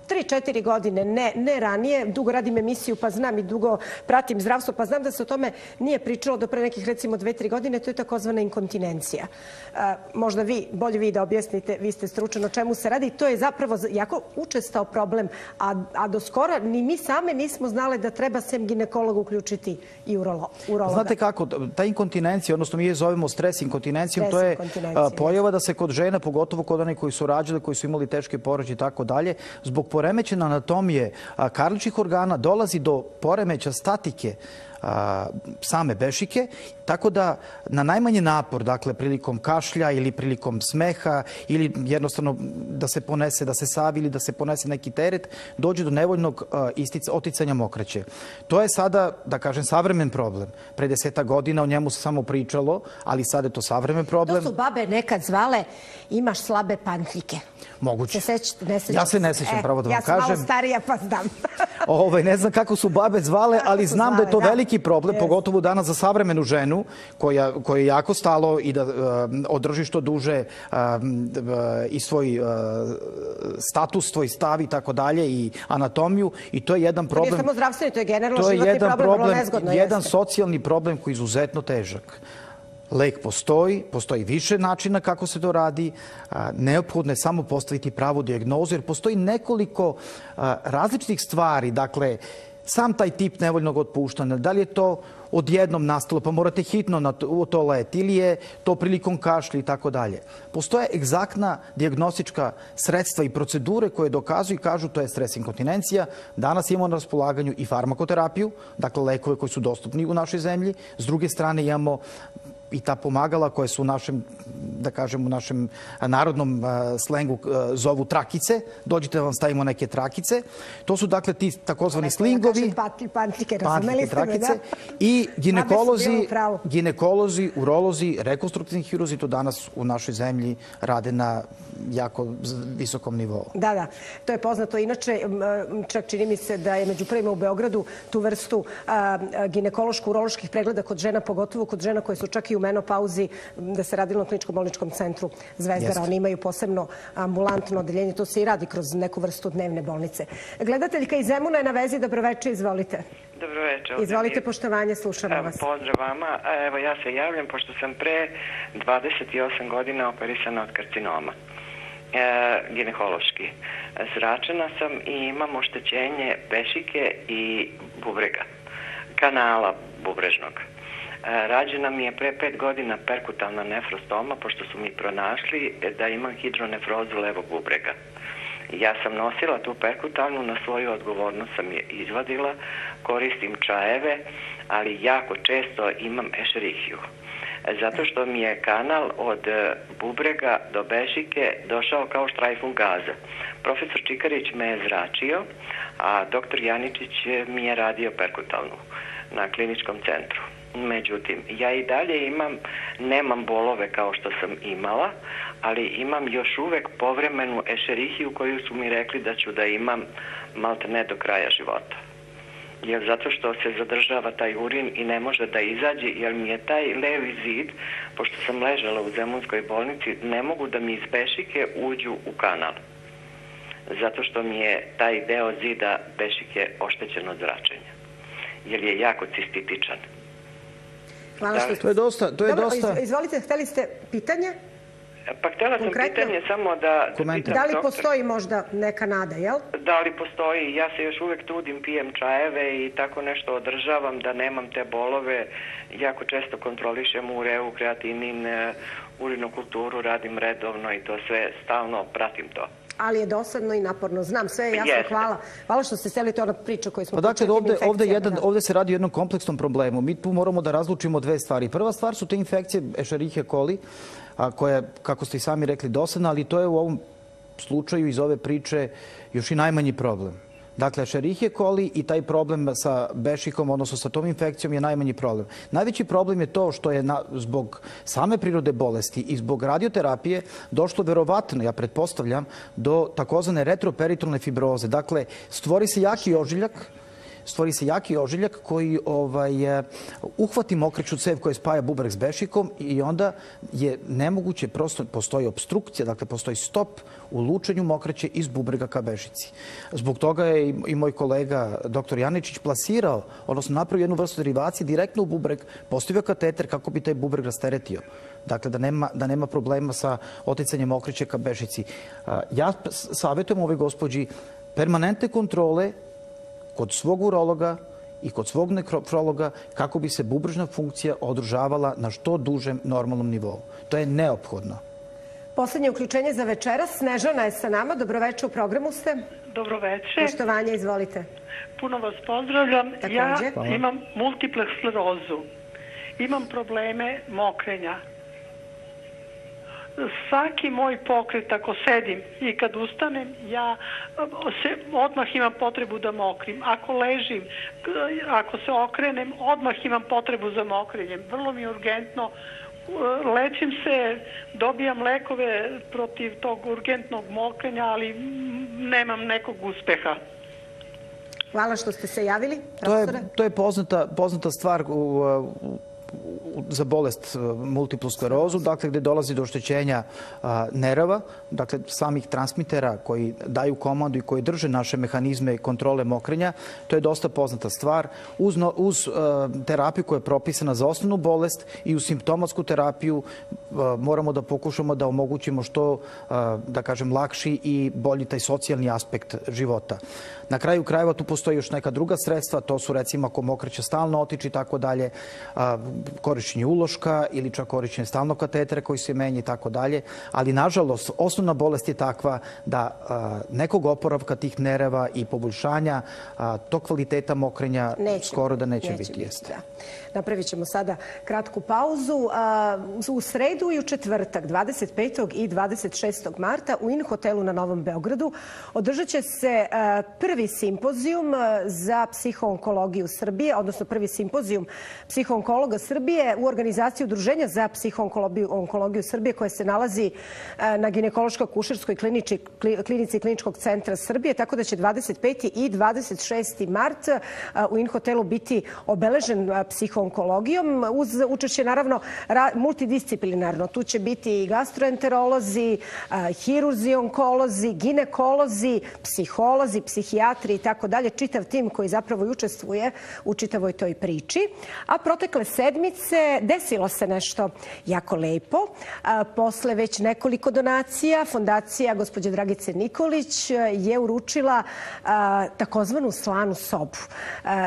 3-4 godine, ne ranije, dugo radim emisiju pa znam i dugo pratim zdravstvo pa znam da se o tome nije pričalo do pre nekih recimo 2-3 godine, to je takozvana inkontinencija. Možda bolje vi da objasnite, vi ste stručan o čemu se radi, to je zapravo jako učestao problem, a do skora ni mi same nismo znale da treba sem ginekologa uključiti i urologa. Znate kako, ta inkontinencija, odnosno mi je zovemo stres inkontinencijom, to je pojava da se kod žena, pogotovo kod onih koji su rađali, koji su imali teške porođaje i tako dalje, zbog poremećena anatomije karličnih organa dolazi do poremeća statike same bešike, tako da na najmanji napor, dakle prilikom kašlja ili prilikom smeha ili jednostavno da se ponese, da se savi ili da se ponese neki teret, dođe do nevoljnog oticanja mokraće. To je sada, da kažem, savremen problem. Pre 10 godina o njemu se samo pričalo, ali sada je to savremen problem. To su babe nekad zvale imaš slabe pantljike. Moguće. Se sećate? Ne sećate? Ja se ne sećam, pravo da vam kažem. Ja sam malo starija pa znam. Ne znam kako su babe zvale, ali znam da je to veliki veliki problem, pogotovo danas za savremenu ženu koja je jako stalo i da održi što duže i svoj status, svoj stav i tako dalje i anatomiju i to je jedan problem. To nije samo zdravstveni, to je generalno životni problem, vrlo nezgodno. Jedan socijalni problem koji je izuzetno težak. Lek postoji više načina kako se to radi, neophodno je samo postaviti pravu dijagnozu jer postoji nekoliko različitih stvari, dakle, sam taj tip nevoljnog otpuštanja, da li je to odjednom nastalo pa morate hitno u toalet ili je to prilikom kašlja i tako dalje. Postoje egzaktna dijagnostička sredstva i procedure koje dokazuju i kažu to je stres inkontinencija. Danas imamo na raspolaganju i farmakoterapiju, dakle lekove koji su dostupni u našoj zemlji. S druge strane imamo i ta pomagala koje su u našem, da kažem, u našem narodnom slengu zovu trakice. Dođite da vam stavimo neke trakice. To su dakle ti takozvani slingovi, pantike, razumeli ste me, da? I ginekolozi, urolozi, rekonstruktivni hirurzi to danas u našoj zemlji rade na jako visokom nivou. Da, to je poznato. Inače, čak čini mi se da je među prvima u Beogradu tu vrstu ginekološko-uroloških pregleda kod žena, pogotovo kod žena koje su čak i u menopauzi, da se radilo na kliničko-bolničkom centru Zvezdara. Oni imaju posebno ambulantno odeljenje. To se i radi kroz neku vrstu dnevne bolnice. Gledateljka iz Zemuna je na vezi. Dobroveče, izvolite. Dobroveče. Izvolite, poštovanje, slušamo vas. Pozdrav vama. Evo, ja se javljam pošto sam pre 28 godina operisana od karcinoma. Ginekološki. Zračena sam i imam oštećenje bešike i bubrega, kanala bubrežnog. Rađena mi je pre 5 godina perkutalna nefrostoma, pošto su mi pronašli da imam hidronefrozu levog bubrega. Ja sam nosila tu perkutalnu, na svoju odgovornost sam je izvadila, koristim čajeve, ali jako često imam ešerihiju. Zato što mi je kanal od bubrega do bešike došao kao štrajfun gaza. Profesor Čikarić me je zračio, a doktor Janičić mi je radio perkutalnu na kliničkom centru. Međutim, ja i dalje nemam bolove kao što sam imala, ali imam još uvek povremenu ešerihiju koju su mi rekli da ću da imam maltene do kraja života. Jer zato što se zadržava taj urin i ne može da izađe, jer mi je taj levi zid, pošto sam ležala u Zemunskoj bolnici, ne mogu da mi iz bešike uđu u kanal. Zato što mi je taj deo zida bešike oštećen od zračenja. Jer je jako cistitičan. Hvala što to je dosta... Izvolite, hteli ste pitanje? Pa htjela sam pitanje samo da pitam da li postoji možda neka nada, jel? Da li postoji? Ja se još uvek trudim, pijem čajeve i tako nešto održavam da nemam te bolove. Jako često kontrolišem ureu, kreatinin, urinokulturu, radim redovno i to sve stalno pratim to. Ali je dosadno i naporno. Znam, sve je jasno. Hvala. Hvala što ste steli, to je ona priča koju smo počeli. Dakle, ovdje se radi o jednom kompleksnom problemu. Mi tu moramo da razlučimo dve stvari. Prva stvar su te infekcije Escherichia coli, koja je, kako ste i sami rekli, dosadna, ali to je u ovom slučaju iz ove priče još i najmanji problem. Dakle, Escherichia coli i taj problem sa bešikom, odnosno sa tom infekcijom, je najmanji problem. Najveći problem je to što je zbog same prirode bolesti i zbog radioterapije došlo verovatno, ja pretpostavljam, do takozvane retroperitonalne fibroze. Dakle, stvori se jaki ožiljak koji uhvati mokreću cev koja spaja bubreg s bešikom i onda je nemoguće, prosto postoji obstrukcija, dakle postoji stop u lučenju mokreće iz bubrega ka bešici. Zbog toga je i moj kolega dr. Janičić plasirao, odnosno napravio jednu vrstu derivacije direktno u bubreg, postavio kateter kako bi taj bubreg rasteretio. Dakle, da nema problema sa oticanjem mokreće ka bešici. Ja savjetujem ovoj gospođi permanentne kontrole kod svog urologa i kod svog nefrologa kako bi se bubrežna funkcija održavala na što dužem normalnom nivou. To je neophodno. Poslednje uključenje za večeras. Snežana je sa nama. Dobroveče, u programu ste. Dobroveče. Poštovanje, izvolite. Puno vas pozdravljam. Ja imam multiple sklerozu. Imam probleme mokrenja. Svaki moj pokret, ako sedim i kad ustanem, ja odmah imam potrebu da mokrim. Ako ležim, ako se okrenem, odmah imam potrebu za mokrenjem. Vrlo mi je urgentno. Lečim se, dobijam lekove protiv tog urgentnog mokrenja, ali nemam nekog uspeha. Hvala što ste se javili, profesore. To je poznata stvar za bolest multiplu sklerozu, dakle gde dolazi do oštećenja nerava, dakle samih transmitera koji daju komandu i koji drže naše mehanizme kontrole mokrenja. To je dosta poznata stvar. Uz terapiju koja je propisana za osnovnu bolest i uz simptomatsku terapiju moramo da pokušamo da omogućimo što, da kažem, lakši i bolji taj socijalni aspekt života. Na kraju krajeva tu postoji još neka druga sredstva, to su recimo ako mokreće stalno otiče i tako dalje, korišćenje uloška ili čak korišćenje stalnog katetera koji se menja i tako dalje, ali nažalost osnovna bolest je takva da nekog oporavka tih nereva i poboljšanja tog kvaliteta mokrenja skoro da neće biti. Napravit ćemo sada kratku pauzu. U sredu i u četvrtak, 25. i 26. marta u In hotelu na Novom Beogradu održat će se prvi simpozijum za psihoonkologiju Srbije, odnosno prvi simpozijum psihoonkologa Srbije u organizaciji Udruženja za psihoonkologiju Srbije koja se nalazi na ginekološko-akušerskoj klinici Kliničkog centra Srbije, tako da će 25. i 26. mart u In hotelu biti obeležen psihoonkologijom uz učešće naravno multidisciplinarno. Tu će biti i gastroenterolozi, hirurzi, onkolozi, ginekolozi, psiholozi, psihijatri i tako dalje, čitav tim koji zapravo i učestvuje u čitavoj toj priči. A protekle sedmice desilo se nešto jako lepo. Posle već nekoliko donacija, fondacija gospođe Dragice Nikolić je uručila takozvanu slanu sobu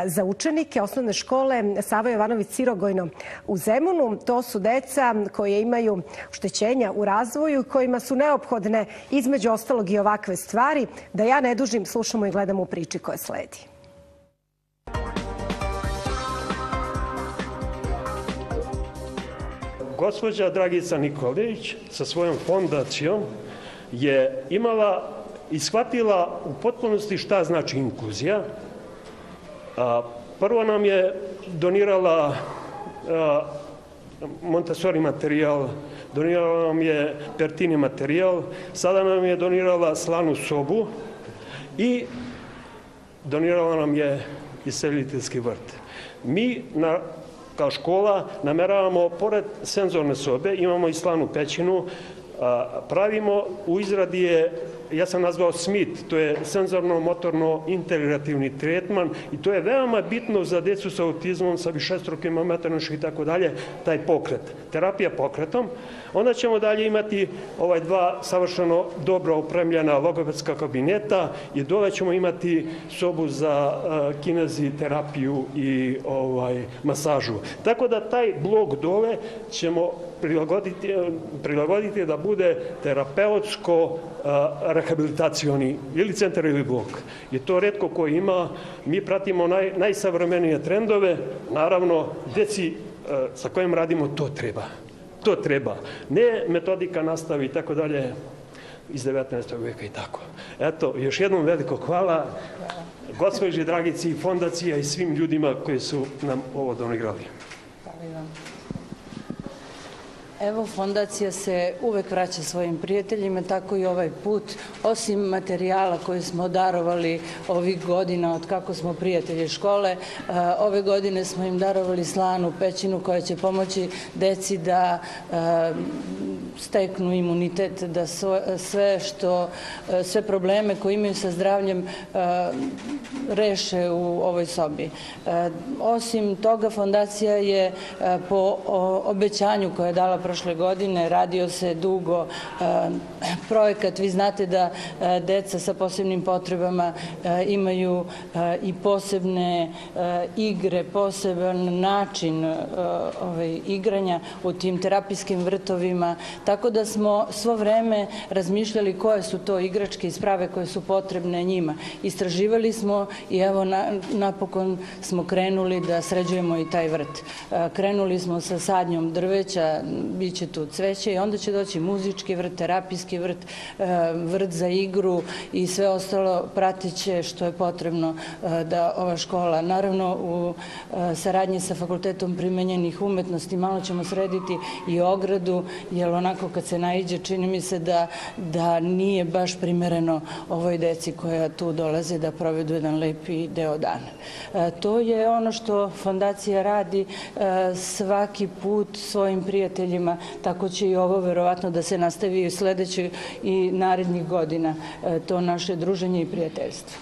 za učenike osnovne škole Sava Jovanović Sirogojno u Zemunu. To su deca koje imaju oštećenja u razvoju, kojima su neophodne između ostalog i ovakve stvari. Da ja ne dužim, slušamo i gledamo u priči koja sledi. Gospođa Dragica Nikolić sa svojom fondacijom je imala i shvatila u potpunosti šta znači inkluzija. Prvo nam je donirala Montessori materijal, donirala nam je Pertini materijal, sada nam je donirala slanu sobu i donirala nam je isceliteljski vrt. Mi kao škola nameravamo, pored senzorne sobe, imamo i slanu pećinu, pravimo, u izradi je, ja sam nazvao SMIT, to je senzorno-motorno-integrativni tretman i to je veoma bitno za decu sa autizmom, sa višestrukim ometanošću i tako dalje, taj pokret, terapija pokretom. Onda ćemo dalje imati dva savršeno dobro opremljena logopedska kabineta i dole ćemo imati sobu za kineziterapiju i masažu. Tako da taj blok dole ćemo prilagoditi da bude terapeutsko-rehabilitacioni ili centar ili blok. I to retko ko ima. Mi pratimo najsavremenije trendove. Naravno, deci sa kojim radimo to treba. To treba. Ne metodika nastave i tako dalje iz 19. veka i tako. Eto, još jednom veliko hvala gospođi Dragici i fondacija i svim ljudima koji su nam ovo donirali. Hvala i vam. Evo, fondacija se uvek vraća svojim prijateljima, tako i ovaj put. Osim materijala koje smo darovali ovih godina od kako smo prijatelji škole, ove godine smo im darovali slanu pećinu koja će pomoći deci da steknu imunitet, da sve probleme koje imaju sa zdravljem reše u ovoj sobi. Osim toga, fondacija je po obećanju koje je dala prošle godine, radio se dugo projekat. Vi znate da deca sa posebnim potrebama imaju i posebne igre, poseban način igranja u tim terapijskim vrtovima, tako da smo svo vreme razmišljali koje su to igračke i sprave koje su potrebne njima. Istraživali smo i evo napokon smo krenuli da sređujemo i taj vrt. Krenuli smo sa sadnjom drveća, biće tu cveće i onda će doći muzički vrt, terapijski vrt, vrt za igru i sve ostalo prateće što je potrebno da ova škola, naravno u saradnji sa Fakultetom primenjenih umetnosti, malo ćemo srediti i ogradu, jer onako kad se naiđe, čini mi se da nije baš primereno ovoj deci koja tu dolaze da provedu jedan lepi deo dana. To je ono što fondacija radi svaki put svojim prijateljima, tako će i ovo verovatno da se nastavi i sledećeg i narednih godina, to naše druženje i prijateljstvo.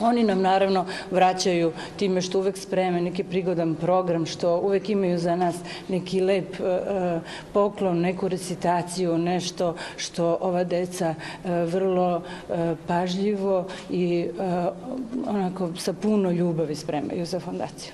Oni nam naravno vraćaju time što uvek spreme neki prigodan program, što uvek imaju za nas neki lep poklon, neku recitaciju, nešto što ova deca vrlo pažljivo i onako sa puno ljubavi spremaju za fondaciju.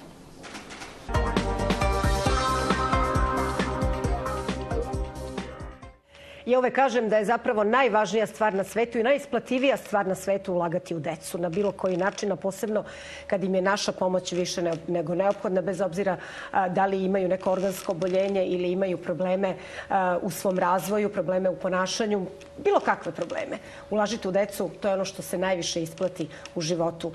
Ja uvek kažem da je zapravo najvažnija stvar na svetu i najisplativija stvar na svetu ulagati u decu na bilo koji način, a posebno kad im je naša pomoć više nego neophodna, bez obzira da li imaju neko organsko oboljenje ili imaju probleme u svom razvoju, probleme u ponašanju, bilo kakve probleme. Ulažite u decu, to je ono što se najviše isplati u životu.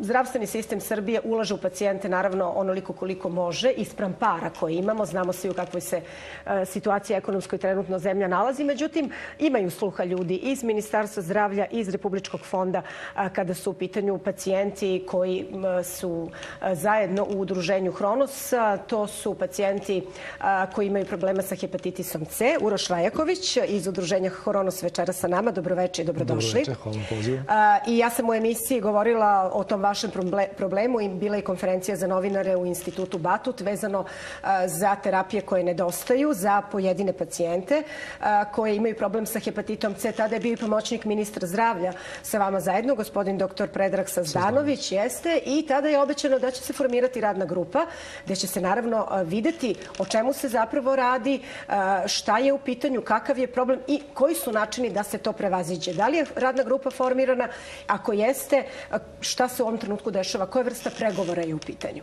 Zdravstveni sistem Srbije ulaže u pacijente naravno onoliko koliko može, ispram para koje imamo. Znamo svi u kakvoj se situaciji ekonomskoj trenutno zemlja nalazi. Međutim, imaju sluha ljudi iz Ministarstva zdravlja, iz Republičkog fonda kada su u pitanju pacijenti koji su zajedno u udruženju Hronos. To su pacijenti koji imaju problema sa hepatitisom C. Uroš Vajaković iz udruženja Hronos večera sa nama. Dobroveče i dobrodošli. Dobroveče, hvala na pozivu. I ja sam u emisiji govorila o tom vašem problemu i bila je konferencija za novinare u Institutu Batut vezano za terapije koje nedostaju za pojedine pacijente koje imaju problem sa hepatitom C. Tada je bio i pomoćnik ministra zdravlja sa vama zajedno, gospodin dr. Predrag Sazdanović, jeste, i tada je obećano da će se formirati radna grupa, gde će se naravno videti o čemu se zapravo radi, šta je u pitanju, kakav je problem i koji su načini da se to prevaziđe. Da li je radna grupa formirana? Ako jeste, šta se u ovom trenutku dešava? Koja vrsta pregovora je u pitanju?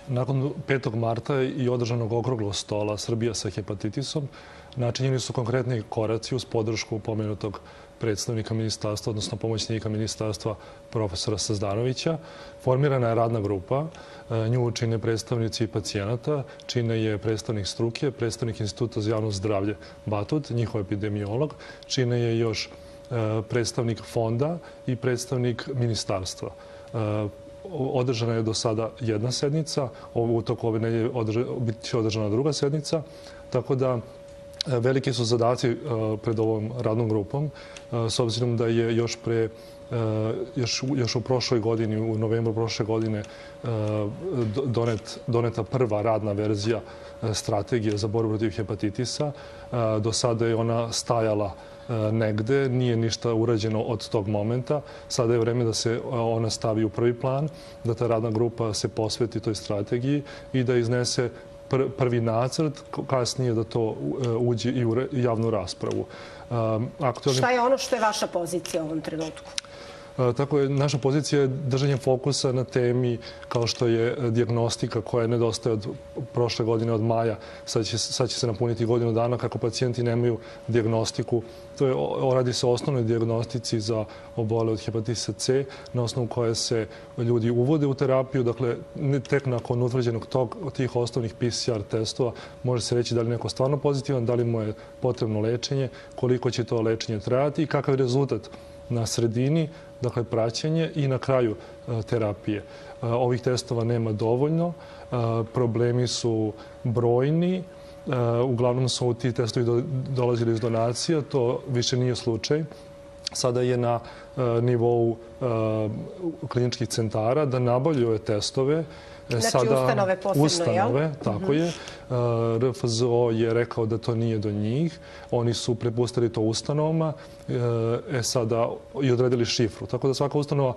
Nakon 5. marta i održanog okruglog stola Srbija sa hepatitisom, načinjeni su konkretni koraci uz podršku pomenutog predstavnika ministarstva, odnosno pomoćnika ministarstva profesora Sazdanovića. Formirana je radna grupa, nju čine predstavnici pacijenata, čine je predstavnik struke, predstavnik Instituta za javno zdravlje Batut, njihov epidemiolog, čine je još predstavnik fonda i predstavnik ministarstva. Održana je do sada jedna sednica, u toku ove nedelje bit će održana druga sednica, tako da veliki su zadaci pred ovom radnom grupom, s obzirom da je još u prošloj godini, u novembru prošle godine, doneta prva radna verzija strategije za borbu protiv hepatitisa. Do sada je ona stajala negde, nije ništa urađeno od tog momenta. Sada je vreme da se ona stavi u prvi plan, da ta radna grupa se posveti toj strategiji i da iznese prvi nacrt, kasnije da to uđe i u javnu raspravu. Šta je ono što je vaša pozicija u ovom trenutku? Tako je, naša pozicija je držanje fokusa na temi kao što je dijagnostika koja nedostaje od prošle godine, od maja. Sad će se napuniti godinu dana kako pacijenti nemaju dijagnostiku. Radi se o osnovnoj dijagnostici za obole od hepatitisa C, na osnovu koje se ljudi uvode u terapiju. Dakle, tek nakon utvrđenog tih osnovnih PCR testova može se reći da li je neko stvarno pozitivan, da li mu je potrebno lečenje, koliko će to lečenje trajati i kakav je rezultat na sredini, dakle praćenje i na kraju terapije. Ovih testova nema dovoljno, problemi su brojni, uglavnom su ti testovi dolazili iz donacija, to više nije slučaj. Sada je na nivou kliničkih centara da nabavljaju ove testove. Znači ustanove posebno, jel? Ustanove, tako je. RFZO je rekao da to nije do njih. Oni su prepustili to ustanovama sada i odredili šifru. Tako da svaka ustanova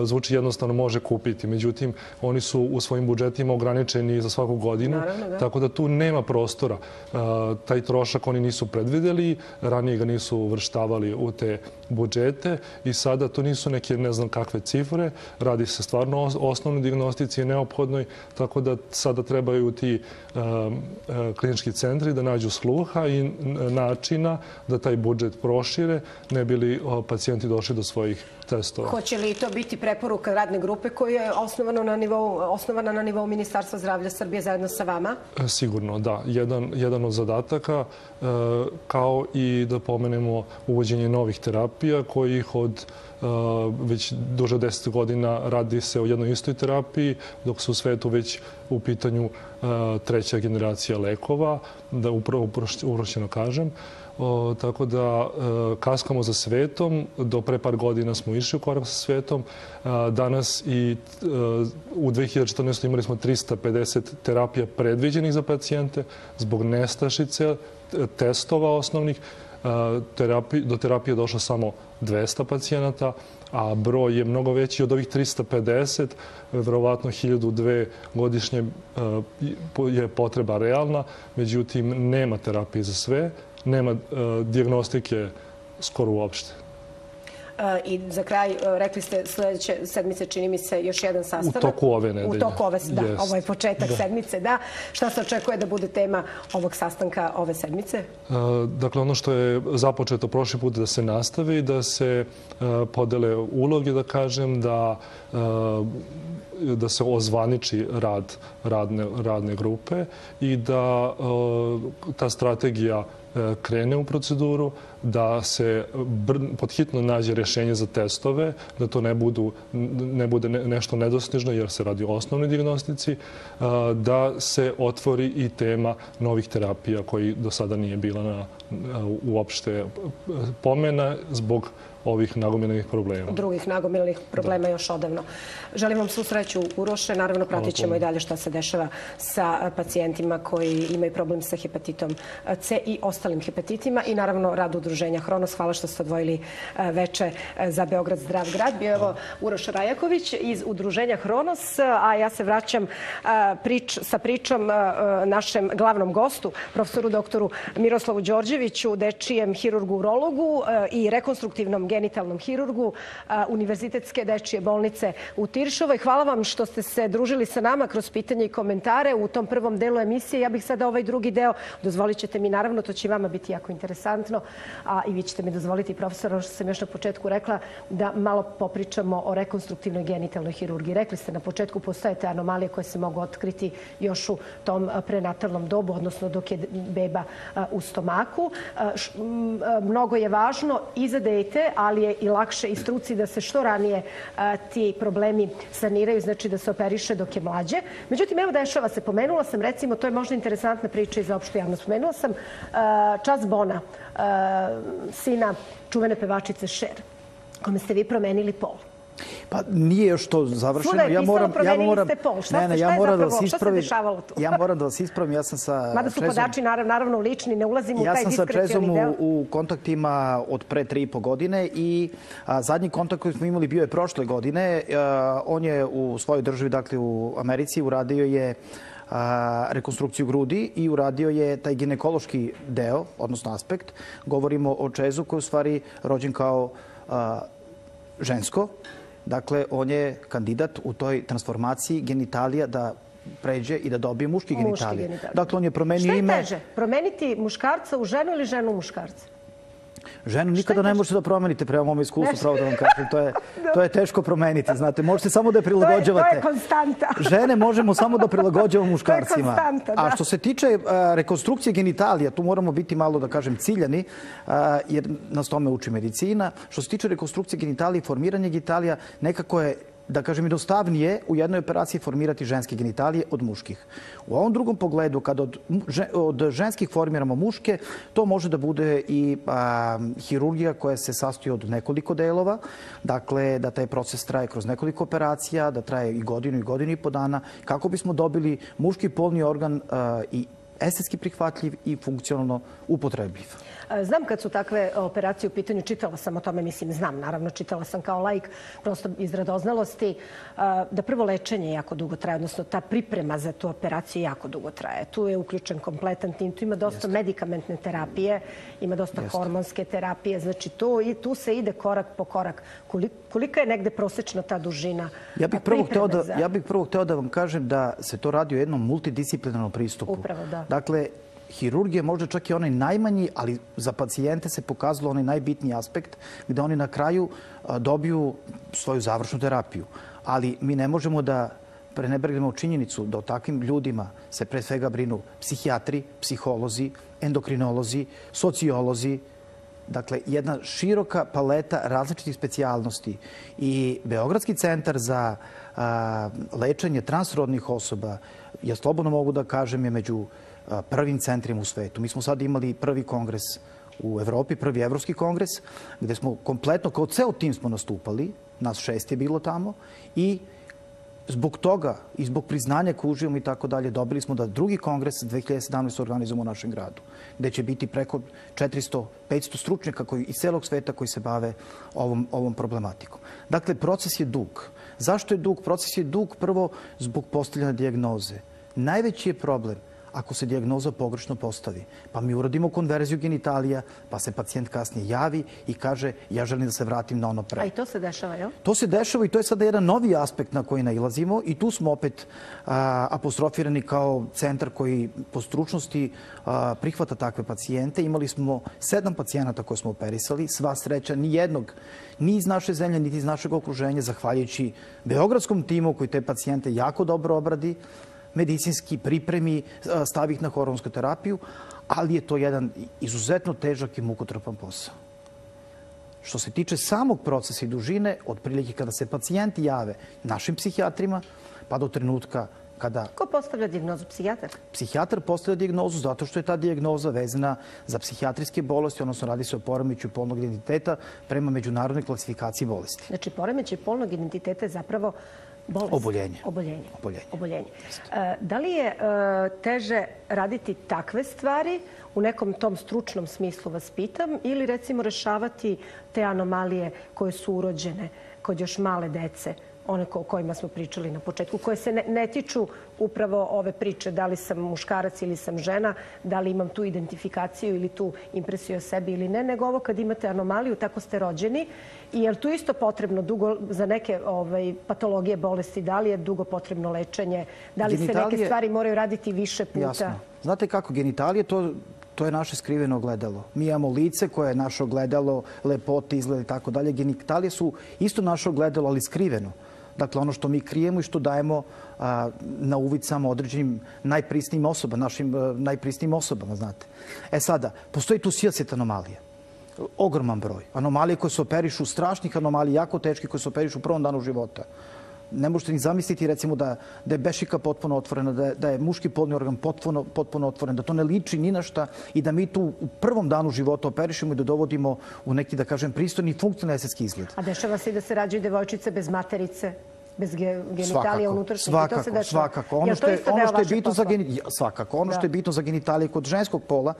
zvuči jednostavno može kupiti. Međutim, oni su u svojim budžetima ograničeni za svaku godinu. Tako da tu nema prostora. Taj trošak oni nisu predvideli, ranije ga nisu uvrštavali u te budžete i sada to nisu neke ne znam kakve cifre. Radi se stvarno o osnovnoj dijagnostici. Je neophodno neophodnoj, tako da sada trebaju ti klinički centri da nađu sluha i načina da taj budžet prošire, ne bi li pacijenti došli do svojih testova. Hoće li to biti preporuka radne grupe koja je osnovana na nivou Ministarstva zdravlja Srbije zajedno sa vama? Sigurno, da. Jedan od zadataka, kao i da pomenemo uvođenje novih terapija kojih od već duže 10 godina radi se o jednoj istoj terapiji, dok su u svetu već u pitanju treća generacija lekova, da uprošćeno kažem. Tako da kaskamo za svetom. Do pre par godina smo išli u korak sa svetom. Danas i u 2014. imali smo 350 terapija predviđenih za pacijente zbog nestašice testova osnovnih. Do terapije je došlo samo 200 pacijenata, a broj je mnogo veći od ovih 350. Verovatno 1000-2 godišnje je potreba realna, međutim nema terapije za sve, nema dijagnostike skoro uopšte. I za kraj, rekli ste sljedeće sedmice, čini mi se, još jedan sastanak. U toku ove nedelje. U toku ove, da, ovo je početak sedmice, da. Šta se očekuje da bude tema ovog sastanka ove sedmice? Dakle, ono što je započeto prošli put da se nastavi, da se podele uloge, da kažem, da se ozvaniči rad radne grupe i da ta strategija krene u proceduru, da se podhitno nađe rješenje za testove, da to ne bude nešto nedostižno jer se radi o osnovnoj dijagnostici, da se otvori i tema novih terapija koji do sada nije bila uopšte pomena zbog ovih nagomilanih problema. Drugih nagomilanih problema još odavno. Želim vam svu sreću, Uroše. Naravno, pratit ćemo i dalje šta se dešava sa pacijentima koji imaju problem sa hepatitom C i ostalim hepatitima i naravno rad udruženja Hronos. Hvala što ste odvojili veče za Beograd zdrav grad. Bio je ovo Uroš Rajaković iz udruženja Hronos, a ja se vraćam sa pričom našem glavnom gostu, profesoru doktoru Miroslavu Đorđeviću, dečijem hirurgu urologu i rekonstruktivnom genitalnom hirurgu Univerzitetske dečije bolnice u Tiršovoj. Hvala vam što ste se družili sa nama kroz pitanje i komentare u tom prvom delu emisije. Ja bih sada ovaj drugi deo, dozvolit ćete mi naravno, to će vama biti jako interesantno, a i vi ćete mi dozvoliti, profesor, ono što sam još na početku rekla, da malo popričamo o rekonstruktivnoj genitalnoj hirurgiji. Rekli ste na početku postoje te anomalije koje se mogu otkriti još u tom prenatalnom dobu, odnosno dok je beba u stomaku. Mnogo je važno i za dete, ali je i lakše i struci da se što ranije ti problemi saniraju, znači da se operiše dok je mlađe. Međutim, evo dešava se, pomenula sam, recimo, to je možda interesantna priča i za opštu javnost, pomenula sam Čas Bona, sina čuvene pevačice Cher, kome ste vi promenili pol. Pa nije još to završeno. Svuda je pisalo promenili ste pol. Šta se dešavalo tu? Ja moram da vas ispravim. Ja sam sa Mada su podači naravno lični, ne ulazim u taj diskrecioni deo. Ja sam sa Čezom u kontaktima od pre 3,5 godine i zadnji kontakt koji smo imali bio je prošle godine. On je u svojoj državi, dakle u Americi, uradio je rekonstrukciju grudi i uradio je taj ginekološki deo, odnosno aspekt. Govorimo o Čezu koji je u stvari rođen kao žensko. Dakle, on je kandidat u toj transformaciji genitalija da pređe i da dobije muški genitalije. Dakle, on je promenio ime... Šta je teže? Promeniti muškarca u ženu ili ženu u muškarca? Ženu nikada ne možete da promenite, prema mom iskustvu, pravo da vam kažem. To je teško promeniti, znate. Možete samo da je prilagođavate. To je konstanta. Žene možemo samo da prilagođavamo muškarcima. To je konstanta, da. A što se tiče rekonstrukcije genitalija, tu moramo biti malo, da kažem, ciljani, jer nas tome uči medicina. Što se tiče rekonstrukcije genitalija i formiranja genitalija, nekako je, da kažem, jednostavnije u jednoj operaciji formirati ženske genitalije od muških. U ovom drugom pogledu, kada od ženskih formiramo muške, to može da bude i hirurgija koja se sastoji od nekoliko delova. Dakle, da taj proces traje kroz nekoliko operacija, da traje i godinu i po dana, kako bismo dobili muški polni organ i estetski prihvatljiv i funkcionalno upotrebljiv. Znam kad su takve operacije u pitanju, čitala sam o tome, mislim, znam, naravno, čitala sam kao laik, prosto iz radoznalosti, da prvo lečenje jako dugo traje, odnosno ta priprema za tu operaciju jako dugo traje. Tu je uključen kompletan tim, tu ima dosta medikamentne terapije, ima dosta hormonske terapije, znači tu se ide korak po korak. Kolika je negde prosečna ta dužina pripreme za... Ja bih prvo hteo da vam kažem da se to radi o jednom multidisciplinarnom pristupu. Upravo, da. Dakle, hirurgija možda čak i onaj najmanji, ali za pacijente se pokazalo onaj najbitniji aspekt gde oni na kraju dobiju svoju završnu terapiju. Ali mi ne možemo da prenebregnemo činjenicu da o takvim ljudima se pre svega brinu psihijatri, psiholozi, endokrinolozi, sociolozi, dakle, jedna široka paleta različitih specijalnosti. I Beogradski centar za lečenje transrodnih osoba, ja slobodno mogu da kažem, je među prvim centrima u svetu. Mi smo sad imali prvi kongres u Evropi, prvi evropski kongres, gde smo kompletno, kao ceo tim smo nastupali, nas 6 je bilo tamo, i zbog toga i zbog priznanja koje uživamo i tako dalje, dobili smo da drugi kongres 2017. organizujemo u našem gradu, gde će biti preko 400-500 stručnjaka iz celog sveta koji se bave ovom problematikom. Dakle, proces je dug. Zašto je dug? Proces je dug prvo zbog postavljanja dijagnoze. Najveći je problem ako se dijagnoza pogrešno postavi. Pa mi uradimo konverziju genitalija, pa se pacijent kasnije javi i kaže ja želim da se vratim na ono pre. A i to se dešava, jel? To se dešava i to je sada jedan novi aspekt na koji nailazimo i tu smo opet apostrofirani kao centar koji po stručnosti prihvata takve pacijente. Imali smo 7 pacijenata koje smo operisali, sva sreća, ni jednog, ni iz naše zemlje, niti iz našeg okruženja, zahvaljujući beogradskom timu koji te pacijente jako dobro obradi, medicinski pripremi, stavi ih na hormonsku terapiju, ali je to jedan izuzetno težak i mukotrpan posao. Što se tiče samog procesa i dužine, otprilike kada se pacijenti jave našim psihijatrima, pa do trenutka kada... Ko postavlja dijagnozu? Psihijatar? Psihijatar postavlja dijagnozu zato što je ta dijagnoza vezana za psihijatrijske bolesti, odnosno radi se o poremeću polnog identiteta prema međunarodnoj klasifikaciji bolesti. Znači, poremećaj polnog identiteta je zapravo bolest. Oboljenje. Da li je teže raditi takve stvari, u nekom tom stručnom smislu vas pitam, ili recimo rešavati te anomalije koje su urođene kod još male dece, one o kojima smo pričali na početku, koje se ne tiču upravo ove priče da li sam muškarac ili sam žena, da li imam tu identifikaciju ili tu impresiju o sebi ili ne, nego ovo kad imate anomaliju, tako ste rođeni. I je li tu isto potrebno dugo za neke patologije, bolesti, da li je dugo potrebno lečenje, da li se neke stvari moraju raditi više puta? Jasno. Znate kako, genitalije, to je naše skriveno ogledalo. Mi imamo lice koje je naše ogledalo, lepote, izgled i tako dalje. Genitalije su isto naše ogledalo, ali skriveno. Dakle, ono što mi krijemo i što dajemo na uvid samo određenim najprisnijim osobama, našim najprisnijim osobama, znate. E sada, postoji tu sijaset anomalija. Ogroman broj. Anomalije koje se operišu, strašnih anomalija, jako teški, koje se operišu u prvom danu života. Ne možete ni zamisliti, recimo, da je bešika potpuno otvorena, da je muški polni organ potpuno otvoren, da to ne liči ni na šta i da mi tu u prvom danu života operišemo i da dovodimo u neki, da kažem, pristojni i funkcionalni estetski izgled. A dešava se i da se rađaju devojčice bez materice, bez genitalija unutrašnjih? Svakako. Ono što je bitno za genitalije kod ženskog pola,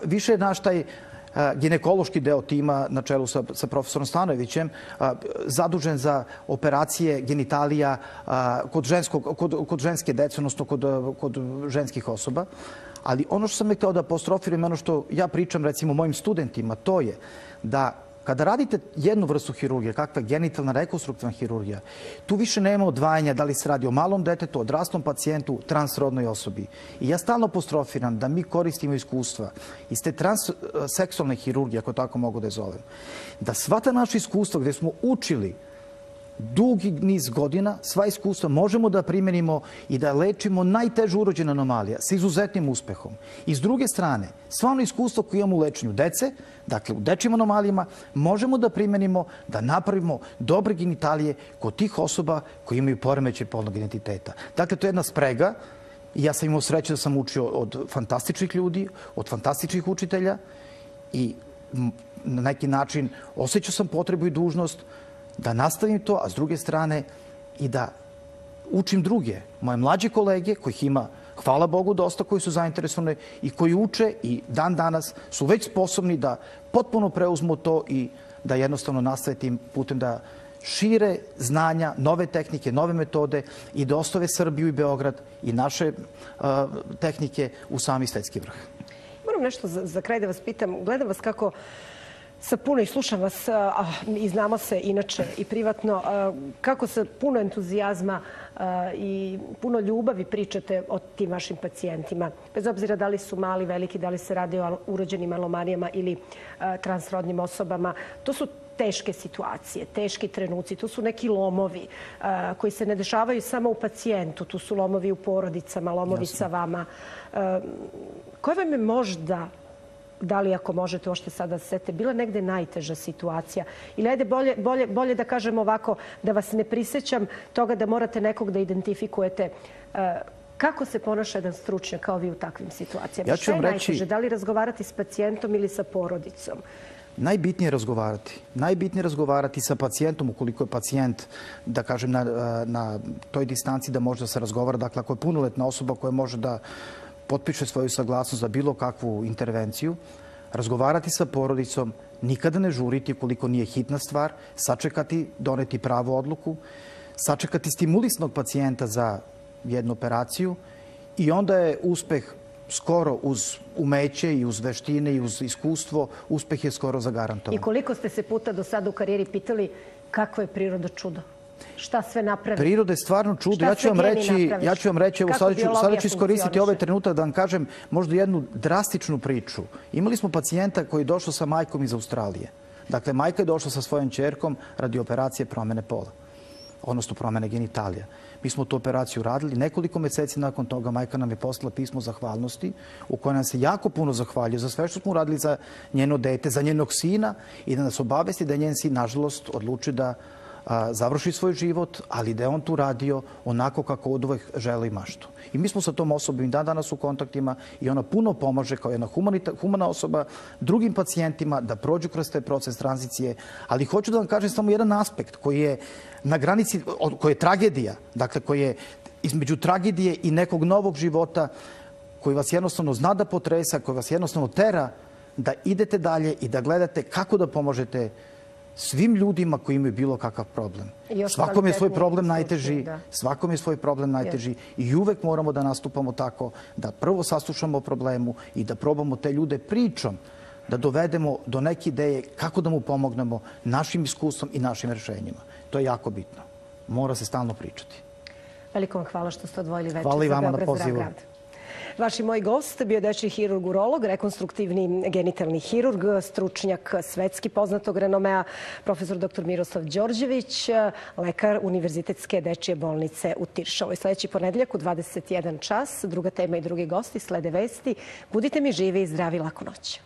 više je naš taj ginekološki deo tima na čelu sa profesorom Stanojevićem zadužen za operacije genitalija kod ženske dece, odnosno kod ženskih osoba. Ali ono što sam hteo da apostrofiram, ono što ja pričam recimo mojim studentima, to je da kada radite jednu vrstu hirurgije, kakva je genitalna rekonstruktivna hirurgija, tu više nema odvajanja da li se radi o malom detetu, odraslom pacijentu, transrodnoj osobi. I ja stalno apostrofiram da mi koristimo iskustva iz te transseksualne hirurgije, ako tako mogu da je zovem, da sva ta naša iskustva gde smo učili dugi niz godina, sva iskustva možemo da primenimo i da lečimo najteže urođene anomalije sa izuzetnim uspehom. I s druge strane, sva ono iskustvo koje imamo u lečenju dece, dakle u dečjim anomalijama, možemo da primenimo da napravimo dobre genitalije kod tih osoba koji imaju poremećaj polnog identiteta. Dakle, to je jedna sprega i ja sam imao sreće da sam učio od fantastičnih ljudi, od fantastičnih učitelja i na neki način osjećao sam potrebu i dužnost da nastavim to, a s druge strane i da učim druge, moje mlađe kolege, kojih ima hvala Bogu, dosta koji su zainteresovani i koji uče i dan danas su već sposobni da potpuno preuzmu to i da jednostavno nastave tim putem da šire znanja, nove tehnike, nove metode i da ostave Srbiju i Beograd i naše tehnike u sami svetski vrh. Moram nešto za kraj da vas pitam. Gledam vas kako sa puno i slušam vas i znamo se inače i privatno, kako sa puno entuzijazma i puno ljubavi pričate o tim vašim pacijentima. Bez obzira da li su mali, veliki, da li se radi o urođenim anomalijama ili transrodnim osobama. To su teške situacije, teški trenuci. Tu su neki lomovi koji se ne dešavaju samo u pacijentu. Tu su lomovi u porodicama, lomovi sa vama. Koja vam je možda, da li ako možete ošte sada sete, bila negde najteža situacija? Ili ajde bolje da kažem ovako, da vas ne prisećam toga da morate nekog da identifikujete. Kako se ponaša jedan stručnjak kao vi u takvim situacijama? Šta je najteže? Da li razgovarati s pacijentom ili sa porodicom? Najbitnije je razgovarati. Najbitnije je razgovarati sa pacijentom ukoliko je pacijent, da kažem, na toj distanci da može da se razgovara. Dakle, ako je punoletna osoba koja može da potpiše svoju saglasnost za bilo kakvu intervenciju, razgovarati sa porodicom, nikada ne žuriti ukoliko nije hitna stvar, sačekati, doneti pravu odluku, sačekati stimulisnog pacijenta za jednu operaciju i onda je uspeh skoro uz umeće i uz veštine i uz iskustvo, uspeh je skoro zagarantovan. I koliko ste se puta do sada u karijeri pitali kakvo je priroda čudo? Šta sve napravi? Priroda je stvarno čudo. Ja ću vam reći, evo sada ću iskoristiti ovaj trenutak da vam kažem možda jednu drastičnu priču. Imali smo pacijenta koji je došao sa majkom iz Australije. Dakle, majka je došla sa svojom ćerkom radi operacije promene pola, odnosno promene genitalija. Mi smo tu operaciju radili. Nekoliko meseci nakon toga majka nam je poslala pismo zahvalnosti u kojoj nam se jako puno zahvaljuje za sve što smo uradili za njeno dete, za njenog sina i da nas obavesti da je njen sin, nažalost, odluči da završi svoj život, ali da je on tu radio onako kako od uvek žele i maštu. I mi smo sa tom osobom i dan danas u kontaktima i ona puno pomaže kao jedna humana osoba drugim pacijentima da prođu kroz taj proces tranzicije. Ali hoću da vam kažem samo jedan aspekt koji je na granici, koji je tragedija, dakle koji je između tragedije i nekog novog života koji vas jednostavno zna da potresa, koji vas jednostavno tera da idete dalje i da gledate kako da pomožete svim ljudima koji imaju bilo kakav problem. Svakom je svoj problem najteži, svakom je svoj problem najteži i uvek moramo da nastupamo tako da prvo saslušamo o problemu i da probamo te ljude pričom da dovedemo do neke ideje kako da mu pomognemo našim iskustvom i našim rešenjima. To je jako bitno. Mora se stalno pričati. Veliko vam hvala što ste odvojili večer za Beograd zdrav grad. Vaš i moj gost bio dečiji hirurg, urolog, rekonstruktivni genitalni hirurg, stručnjak svetski poznatog renomea, profesor dr. Miroslav Đorđević, lekar Univerzitetske dečije bolnice u Tiršovoj. Sledeći ponedeljak u 21 čas, druga tema i drugi gosti, slede vesti. Budite mi živi i zdravi, laku noć.